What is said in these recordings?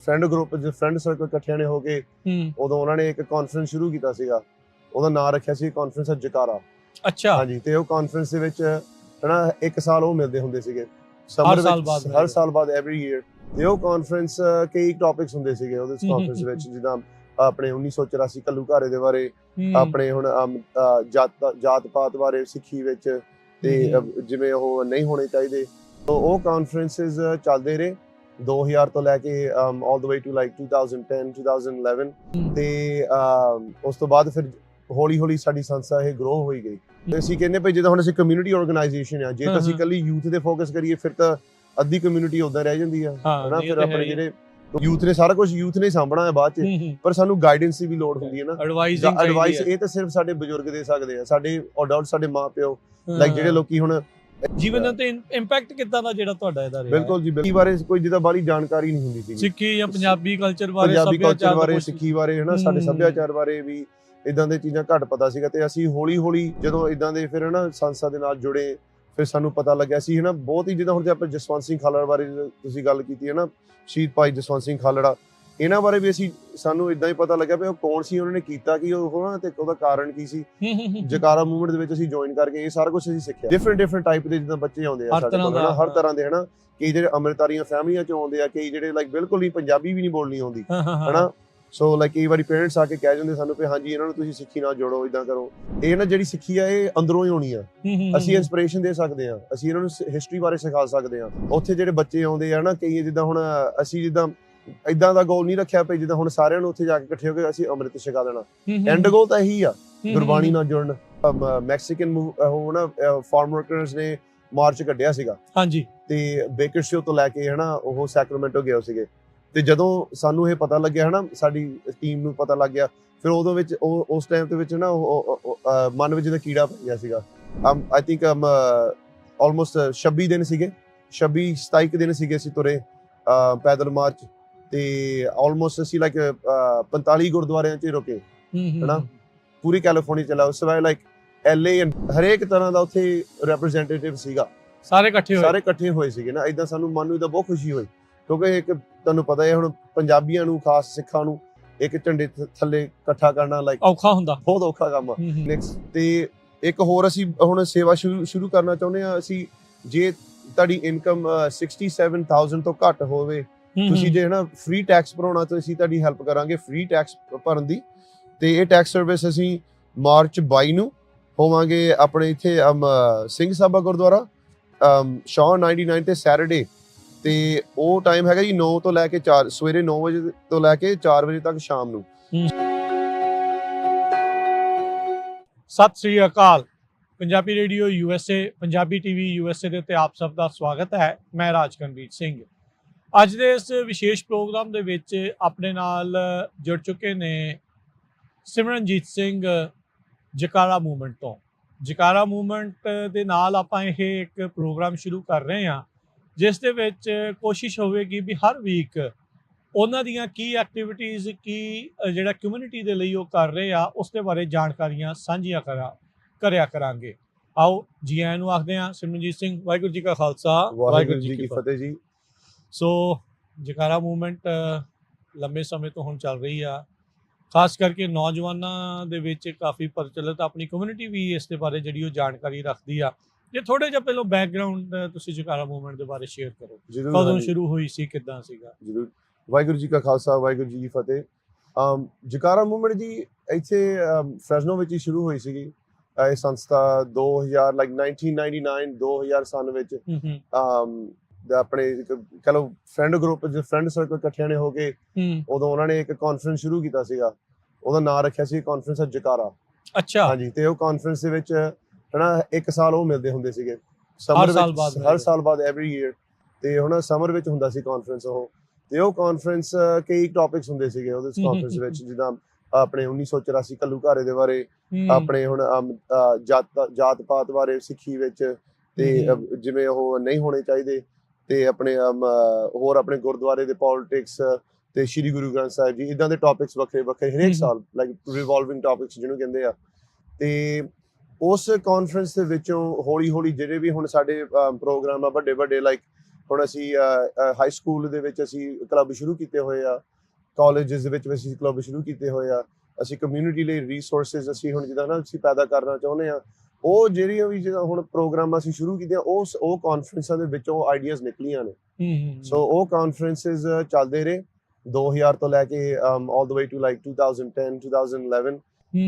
Friend group ਜ friend circle ਇਕੱਠਿਆਂ ਨੇ ਹੋ ਕੇ ਉਦੋਂ ਉਹਨਾਂ ਨੇ ਇੱਕ ਕਾਨਫਰੰਸ ਸ਼ੁਰੂ ਕੀਤਾ ਸੀਗਾ। ਉਹਦਾ ਨਾਮ ਰੱਖਿਆ ਸੀ ਕਾਨਫਰੰਸ ਜਕਾਰਾ। ਅੱਛਾ ਹਾਂਜੀ, ਤੇ ਉਹ ਕਾਨਫਰੰਸ ਦੇ ਵਿੱਚ ਹਨਾ ਇੱਕ ਸਾਲ ਉਹ ਮਿਲਦੇ ਹੁੰਦੇ ਸੀਗੇ ਹਰ ਸਾਲ ਬਾਅਦ ਐਵਰੀ ਈਅਰ। ਤੇ ਉਹ ਕਾਨਫਰੰਸ ਕਈ ਟੌਪਿਕਸ ਹੁੰਦੇ ਸੀਗੇ ਉਹਦੇ ਕਾਨਫਰੰਸ ਵਿੱਚ, ਜਿੱਦਾਂ ਆਪਣੇ 1984 ਘੱਲੂਘਾਰੇ ਦੇ ਬਾਰੇ, ਆਪਣੇ ਹੁਣ ਜਾਤ ਪਾਤ ਬਾਰੇ ਸਿੱਖੀ ਵਿੱਚ, ਤੇ ਜਿਵੇਂ ਉਹ ਨਹੀਂ ਹੋਣੇ ਚਾਹੀਦੇ। ਉਹ ਕਾਨਫਰੰਸਿਸ ਚੱਲਦੇ ਰਹੇ 2000 ਤੋਂ ਲੈ ਕੇ ਆਲ ਦ ਵੇ ਟੂ ਲਾਈਕ 2010 2011। ਤੇ ਉਸ ਤੋਂ ਬਾਅਦ ਫਿਰ ਹੌਲੀ ਹੌਲੀ ਸਾਡੀ ਸੰਸਥਾ ਇਹ ਗਰੋ ਹੋਈ ਗਈ। ਤੇ ਅਸੀਂ ਕਹਿੰਦੇ ਭਾਈ ਜਿੱਦਾਂ ਹੁਣ ਅਸੀਂ ਕਮਿਊਨਿਟੀ ਆਰਗੇਨਾਈਜੇਸ਼ਨ ਆ, ਜੇ ਤਾਂ ਅਸੀਂ ਇਕੱਲੀ ਯੂਥ ਦੇ ਫੋਕਸ ਕਰੀਏ ਫਿਰ ਤਾਂ ਅੱਧੀ ਕਮਿਊਨਿਟੀ ਉਦਾਂ ਰਹਿ ਜਾਂਦੀ ਆ ਹਨਾ। ਫਿਰ ਆਪਣੇ ਜਿਹੜੇ ਯੂਥ ਨੇ ਸਾਰਾ ਕੁਝ ਯੂਥ ਨੇ ਸਾਂਭਣਾ ਹੈ ਬਾਅਦ ਚ, ਪਰ ਸਾਨੂੰ ਗਾਈਡੈਂਸ ਦੀ ਵੀ ਲੋੜ ਹੁੰਦੀ ਹੈ ਨਾ। ਐਡਵਾਈਸ ਇਹ ਤਾਂ ਸਿਰਫ ਸਾਡੇ ਬਜ਼ੁਰਗ ਦੇ ਸਕਦੇ ਆ, ਸਾਡੇ ਅਡਲਟ, ਸਾਡੇ ਮਾਪਿਓ, ਲਾਈਕ ਜਿਹੜੇ ਲੋਕੀ ਹੁਣ ਜੀਵਨ ਤੇ ਇੰਪੈਕਟ ਕਿੱਦਾਂ ਦਾ ਜਿਹੜਾ ਤੁਹਾਡਾ ਇਹਦਾ ਰਿਹਾ। ਬਿਲਕੁਲ ਜੀ, ਸਿੱਖੀ ਬਾਰੇ ਕੋਈ ਜਿਹਦਾ ਬਾਹਲੀ ਜਾਣਕਾਰੀ ਨਹੀਂ ਹੁੰਦੀ ਸੀ, ਸਿੱਖੀ ਜਾਂ ਪੰਜਾਬੀ ਕਲਚਰ ਬਾਰੇ, ਸਿੱਖੀ ਬਾਰੇ ਹਨਾ, ਸਾਡੇ ਸੱਭਿਆਚਾਰ ਬਾਰੇ ਵੀ ਇਦਾਂ ਦੇ ਚੀਜ਼ਾਂ ਘੱਟ ਪਤਾ ਸੀਗਾ। ਤੇ ਅਸੀਂ ਹੌਲੀ ਹੌਲੀ ਜਦੋਂ ਇਦਾਂ ਦੇ ਫਿਰ ਹਨਾ ਸੰਸਥਾ ਦੇ ਨਾਲ ਜੁੜੇ, ਫਿਰ ਸਾਨੂੰ ਪਤਾ ਲੱਗਿਆ ਸੀ ਹਨਾ ਬਹੁਤ ਹੀ, ਜਿੱਦਾਂ ਹੁਣ ਜੇ ਆਪਾਂ ਜਸਵੰਤ ਸਿੰਘ ਖਾਲੜਾ ਬਾਰੇ ਤੁਸੀਂ ਗੱਲ ਕੀਤੀ ਹੈ ਨਾ, ਸ਼ਹੀਦ ਭਾਈ ਜਸਵੰਤ ਸਿੰਘ ਖਾਲੜਾ, ਇਹਨਾਂ ਬਾਰੇ ਵੀ ਸਾਨੂੰ ਇਦਾਂ ਹੀ ਪਤਾ ਲੱਗਿਆ ਵੀ ਉਹ ਕੌਣ ਸੀ, ਉਹਨਾਂ ਨੇ ਕੀਤਾ ਕੀ ਉਹ ਨਾ, ਤੇ ਉਹਦਾ ਕਾਰਨ ਕੀ ਸੀ। ਜਕਾਰਾ ਮੂਵਮੈਂਟ ਦੇ ਵਿੱਚ ਅਸੀਂ ਜੁਆਇਨ ਕਰਕੇ ਇਹ ਸਾਰਾ ਕੁਝ ਅਸੀਂ ਸਿੱਖਿਆ। ਡਿਫਰੈਂਟ ਟਾਈਪ ਦੇ ਜਿੱਦਾਂ ਬੱਚੇ ਆਉਂਦੇ ਆ ਸਾਡੇ ਕੋਲ ਹਨਾ, ਹਰ ਤਰ੍ਹਾਂ ਦੇ ਹਨਾ। ਕਈ ਜਿਹੜੇ ਅੰਮ੍ਰਿਤਧਾਰੀਆਂ ਫੈਮਲੀਆਂ ਚੋਂ ਆਉਂਦੇ ਆ, ਕਈ ਜਿਹੜੇ ਲਾਈਕ ਬਿਲਕੁਲ ਹੀ ਪੰਜਾਬੀ ਵੀ ਨਹੀਂ ਬੋਲਣੀ ਆਉਂਦੀ ਹਨਾ। ਸੋ ਲਾਈਕ ਕਈ ਵਾਰੀ ਪੇਰੈਂਟਸ ਆ ਕੇ ਕਹਿ ਜਾਂਦੇ ਸਾਨੂੰ ਕਿ ਹਾਂਜੀ ਇਹਨਾਂ ਨੂੰ ਤੁਸੀਂ ਸਿੱਖੀ ਨਾਲ ਜੋੜੋ, ਇਦਾਂ ਕਰੋ। ਇਹ ਨਾ ਜਿਹੜੀ ਸਿੱਖੀ ਆ ਇਹ ਅੰਦਰੋਂ ਹੀ ਹੋਣੀ ਆ। ਅਸੀਂ ਇੰਸਪੀਰੇਸ਼ਨ ਦੇ ਸਕਦੇ ਆ, ਅਸੀਂ ਇਹਨਾਂ ਨੂੰ ਹਿਸਟਰੀ ਬਾਰੇ ਸਿਖਾ ਸਕਦੇ ਆ। ਉੱਥੇ ਜਿਹੜੇ ਬੱਚੇ ਆਉਂਦੇ ਆ ਨਾ, ਕਈ ਜਿੱਦਾਂ ਹੁਣ ਅਸੀਂ ਜਿੱਦਾਂ ਇਦਾਂ ਦਾ ਗੋਲ ਨਹੀਂ ਰੱਖਿਆ ਪਈ ਜਿੱਦਾਂ ਹੁਣ ਸਾਰਿਆਂ ਨੂੰ ਉੱਥੇ ਜਾ ਕੇ ਇਕੱਠੇ ਹੋ ਕੇ ਅਸੀਂ ਅੰਮ੍ਰਿਤ ਛਕਾ ਦੇਣਾ। ਐਂਡ ਗੋਲ ਤਾਂ ਇਹੀ ਆ, ਗੁਰਬਾਣੀ ਨਾਲ ਜੁੜਨ। ਮੈਕਸੀਕਨ ਉਹ ਨਾ ਫਾਰਮ ਵਰਕਰਸ ਨੇ ਮਾਰਚ ਕੱਢਿਆ ਸੀਗਾ ਹਾਂਜੀ, ਤੇ ਬੇਕਰਸ਼ਿਪ ਤੋਂ ਲੈ ਕੇ ਹਨਾ ਉਹ ਸੈਕਰਾਮੈਂਟੋ ਗਏ ਸੀਗੇ। ਤੇ ਜਦੋਂ ਸਾਨੂੰ ਇਹ ਪਤਾ ਲੱਗਿਆ ਹਨਾ, ਸਾਡੀ ਟੀਮ ਨੂੰ ਪਤਾ ਲੱਗ ਗਿਆ, ਫਿਰ ਉਦੋਂ ਵਿੱਚ ਉਸ ਟਾਈਮ ਦੇ ਵਿੱਚ ਨਾ ਮਨ ਵਿੱਚ ਦਾ ਕੀੜਾ ਪੈ ਗਿਆ ਸੀਗਾ। ਆਈ ਥਿੰਕ ਆਲਮੋਸਟ 26 ਦਿਨ ਸੀਗੇ, 27 ਦਿਨ ਸੀਗੇ ਅਸੀਂ ਤੁਰੇ ਪੈਦਲ ਮਾਰਚ। ਤੇ ਆਲਮੋਸਟ ਅਸੀਂ ਲਾਈਕ 45 ਗੁਰਦੁਆਰਿਆਂ 'ਚ ਰੁਕੇ ਹਨਾ, ਪੂਰੀ ਕੈਲੀਫੋਰਨੀਆ ਚਲਾ। ਉਸ ਤੋਂ ਲਾਈਕ LA ਹਰੇਕ ਤਰ੍ਹਾਂ ਦਾ ਉੱਥੇ ਰਿਪਰੈਜ਼ੈਂਟੇਟਿਵ ਸੀਗਾ, ਸਾਰੇ ਇਕੱਠੇ ਹੋਏ ਸੀਗੇ ਨਾ। ਇਦਾਂ ਸਾਨੂੰ ਮਨ ਨੂੰ ਤਾਂ ਬਹੁਤ ਖੁਸ਼ੀ ਹੋਈ, ਕਿਉਂਕਿ ਇੱਕ ਤੁਹਾਨੂੰ ਪਤਾ ਹੈ ਹੁਣ ਪੰਜਾਬੀਆਂ ਨੂੰ, ਖਾਸ ਸਿੱਖਾਂ ਨੂੰ ਇੱਕ ਝੰਡੇ ਥੱਲੇ ਇਕੱਠਾ ਕਰਨਾ ਲਾਈਕ ਔਖਾ ਹੁੰਦਾ, ਬਹੁਤ ਔਖਾ ਕੰਮ ਆ। ਤੇ ਇੱਕ ਹੋਰ ਅਸੀਂ ਹੁਣ ਸੇਵਾ ਸ਼ੁਰੂ ਕਰਨਾ ਚਾਹੁੰਦੇ ਆ। ਅਸੀਂ ਜੇ ਤੁਹਾਡੀ ਇਨਕਮ 67,000 ਤੋਂ ਘੱਟ ਹੋਵੇ, ਤੁਸੀਂ ਜੇ ਹਨਾ ਫ੍ਰੀ ਟੈਕਸ ਭਰਾਉਣਾ, ਤਾਂ ਅਸੀਂ ਤੁਹਾਡੀ ਹੈਲਪ ਕਰਾਂਗੇ ਫ੍ਰੀ ਟੈਕਸ ਭਰਨ ਦੀ। ਤੇ ਇਹ ਟੈਕਸ ਸਰਵਿਸ ਅਸੀਂ ਮਾਰਚ 22 ਨੂੰ ਹੋਵਾਂਗੇ ਆਪਣੇ ਇੱਥੇ ਸਿੰਘ ਸਾਹਿਬਾ ਗੁਰਦੁਆਰਾ ਸ਼ਾਹ 99 ਤੇ ਸੈਟਰਡੇ। ਤੇ ਉਹ ਟਾਈਮ ਹੈਗਾ ਜੀ 9 ਤੋਂ ਲੈ ਕੇ 4, ਸਵੇਰੇ 9 ਵਜੇ ਤੋਂ ਲੈ ਕੇ 4 ਵਜੇ ਤੱਕ ਸ਼ਾਮ ਨੂੰ। ਸਤਿ ਸ੍ਰੀ ਅਕਾਲ। Punjabi radio USA, Punjabi TV USA ਦੇ ਉੱਤੇ ਆਪ ਸਭ ਦਾ ਸਵਾਗਤ ਹੈ। ਮੈਂ ਰਾਜਕਨਵੀਰ ਸਿੰਘ। ਅੱਜ ਦੇ ਇਸ ਵਿਸ਼ੇਸ਼ ਪ੍ਰੋਗਰਾਮ ਦੇ ਵਿੱਚ ਆਪਣੇ ਨਾਲ ਜੁੜ ਚੁੱਕੇ ਨੇ ਸਿਮਰਨਜੀਤ ਸਿੰਘ ਜਕਾਰਾ ਮੂਵਮੈਂਟ ਤੋਂ। ਜਕਾਰਾ ਮੂਵਮੈਂਟ ਦੇ ਨਾਲ ਆਪਾਂ ਇਹ ਇੱਕ ਪ੍ਰੋਗਰਾਮ ਸ਼ੁਰੂ ਕਰ ਰਹੇ ਹਾਂ, ਜਿਸ ਦੇ ਵਿੱਚ ਕੋਸ਼ਿਸ਼ ਹੋਵੇਗੀ ਵੀ ਹਰ ਵੀਕ ਉਹਨਾਂ ਦੀਆਂ ਕੀ ਐਕਟੀਵਿਟੀਜ਼, ਕੀ ਜਿਹੜਾ ਕਮਿਊਨਿਟੀ ਦੇ ਲਈ ਉਹ ਕਰ ਰਹੇ ਆ, ਉਸ ਦੇ ਬਾਰੇ ਜਾਣਕਾਰੀਆਂ ਸਾਂਝੀਆਂ ਕਰਿਆ ਕਰਾਂਗੇ। ਆਓ ਜੀ ਆਇਆਂ ਨੂੰ ਆਖਦੇ ਹਾਂ। ਸਿਮਰਨਜੀਤ ਸਿੰਘ, ਵਾਹਿਗੁਰੂ ਜੀ ਕਾ ਖਾਲਸਾ, ਵਾਹਿਗੁਰੂ ਜੀ ਕੀ ਫਤਿਹ ਜੀ। ਸੋ ਜਕਾਰਾ ਮੂਵਮੈਂਟ ਲੰਬੇ ਸਮੇਂ ਤੋਂ ਹੁਣ ਚੱਲ ਰਹੀ ਆ, ਖਾਸ ਕਰਕੇ ਨੌਜਵਾਨਾਂ ਦੇ ਵਿੱਚ ਕਾਫੀ ਪ੍ਰਚਲਿਤ। ਆਪਣੀ ਕਮਿਊਨਿਟੀ ਵੀ ਇਸ ਦੇ ਬਾਰੇ ਜਿਹੜੀ ਉਹ ਜਾਣਕਾਰੀ ਰੱਖਦੀ ਆ। ਜੇ ਥੋੜੇ ਜਿਹਾ ਪਹਿਲਾਂ ਬੈਕਗਰਾਉਂਡ ਤੁਸੀਂ ਜਕਾਰਾ ਮੂਵਮੈਂਟ ਦੇ ਬਾਰੇ ਸ਼ੇਅਰ ਕਰੋ, ਕਦੋਂ ਸ਼ੁਰੂ ਹੋਈ ਸੀ, ਕਿੱਦਾਂ ਸੀਗਾ? ਜ਼ਰੂਰ। ਵਾਹਿਗੁਰੂ ਜੀ ਕਾ ਖਾਲਸਾ, ਵਾਹਿਗੁਰੂ ਜੀ ਕੀ ਫਤਿਹ। ਜਕਾਰਾ ਮੂਵਮੈਂਟ ਜੀ ਇੱਥੇ ਫ੍ਰੈਸਨੋ ਵਿੱਚ ਹੀ ਸ਼ੁਰੂ ਹੋਈ ਸੀਗੀ। ਇਹ ਸੰਸਥਾ 2000 ਲਾਈਕ 1999 2000 ਸਾਲ ਵਿੱਚ ਆਪਣੇ ਕਹ ਲਓ ਫਰੈਂਡ ਗਰੁੱਪ ਫਰੈਂਡ ਸਰਕਲ ਇਕੱਠਿਆਂ ਨੇ ਹੋ ਕੇ ਉਦੋਂ ਉਹਨਾਂ ਨੇ ਇੱਕ ਕਾਨਫਰੰਸ ਸ਼ੁਰੂ ਕੀਤਾ ਸੀਗਾ। ਉਹਦਾ ਨਾਮ ਰੱਖਿਆ ਸੀ ਕਾਨਫਰੰਸ ਜਕਾਰਾ। ਅੱਛਾ ਹਾਂਜੀ, ਤੇ ਉਹ ਕਾਨਫਰੰਸ ਦੇ ਵਿੱਚ ਹਨਾ ਇੱਕ ਸਾਲ ਉਹ ਮਿਲਦੇ ਹੁੰਦੇ ਸੀਗੇ, ਹਰ ਸਾਲ ਬਾਅਦ ਐਵਰੀ ਈਅਰ। ਤੇ ਹੁਣ ਸਮਰ ਵਿੱਚ ਹੁੰਦਾ ਸੀ ਕਾਨਫਰੰਸ ਉਹ। ਤੇ ਉਹ ਕਾਨਫਰੰਸ ਕਈ ਟੌਪਿਕਸ ਹੁੰਦੇ ਸੀਗੇ ਉਹਦੇ ਕਾਨਫਰੰਸ ਵਿੱਚ, ਜਿੱਦਾਂ ਆਪਣੇ 1984 ਘੱਲੂਘਾਰੇ ਦੇ ਬਾਰੇ, ਆਪਣੇ ਹੁਣ ਜਾਤ ਪਾਤ ਬਾਰੇ ਸਿੱਖੀ ਵਿੱਚ, ਤੇ ਜਿਵੇਂ ਉਹ ਨਹੀਂ ਹੋਣੇ ਚਾਹੀਦੇ, ਤੇ ਆਪਣੇ ਹੋਰ ਆਪਣੇ ਗੁਰਦੁਆਰੇ ਦੇ ਪੋਲਿਟਿਕਸ, ਤੇ ਸ਼੍ਰੀ ਗੁਰੂ ਗ੍ਰੰਥ ਸਾਹਿਬ ਜੀ, ਇਦਾਂ ਦੇ ਟੌਪਿਕਸ ਵੱਖਰੇ ਵੱਖਰੇ ਹਰੇਕ ਸਾਲ ਲਾਈਕ ਰਿਵੋਲਵਿੰਗ ਟੌਪਿਕਸ ਜਿਹਨੂੰ ਕਹਿੰਦੇ ਆ। ਤੇ ਉਸ ਕਾਨਫਰੰਸ ਦੇ ਵਿੱਚੋਂ ਹੌਲੀ ਹੌਲੀ ਜਿਹੜੇ ਵੀ ਹੁਣ ਸਾਡੇ ਪ੍ਰੋਗਰਾਮ ਆ ਵੱਡੇ ਲਾਈਕ ਹੁਣ ਅਸੀਂ ਹਾਈ ਸਕੂਲ ਦੇ ਵਿੱਚ ਅਸੀਂ ਕਲੱਬ ਸ਼ੁਰੂ ਕੀਤੇ ਹੋਏ ਆ, ਕਾਲਜਸ ਦੇ ਵਿੱਚ ਅਸੀਂ ਕਲੱਬ ਸ਼ੁਰੂ ਕੀਤੇ ਹੋਏ ਆ। ਅਸੀਂ ਕਮਿਊਨਿਟੀ ਲਈ ਰਿਸੋਰਸਿਸ ਅਸੀਂ ਹੁਣ ਜਿੱਦਾਂ ਨਾ ਅਸੀਂ ਪੈਦਾ ਕਰਨਾ ਚਾਹੁੰਦੇ ਆ। ਉਹ ਜਿਹੜੀਆਂ ਵੀ ਜਿੱਦਾਂ ਹੁਣ ਪ੍ਰੋਗਰਾਮ ਅਸੀਂ ਸ਼ੁਰੂ ਕੀਤੇ ਆ, ਉਹ ਕਾਨਫਰੰਸਾਂ ਦੇ ਵਿੱਚੋਂ ਆਈਡੀਆਜ਼ ਨਿਕਲੀਆਂ ਨੇ। ਸੋ ਉਹ ਕਾਨਫਰੰਸਿਸ ਚੱਲਦੇ ਰਹੇ 2000 ਤੋਂ ਲੈ ਕੇ ਆਲ ਦ ਵੇ ਟੂ ਲਾਈਕ 2010 2011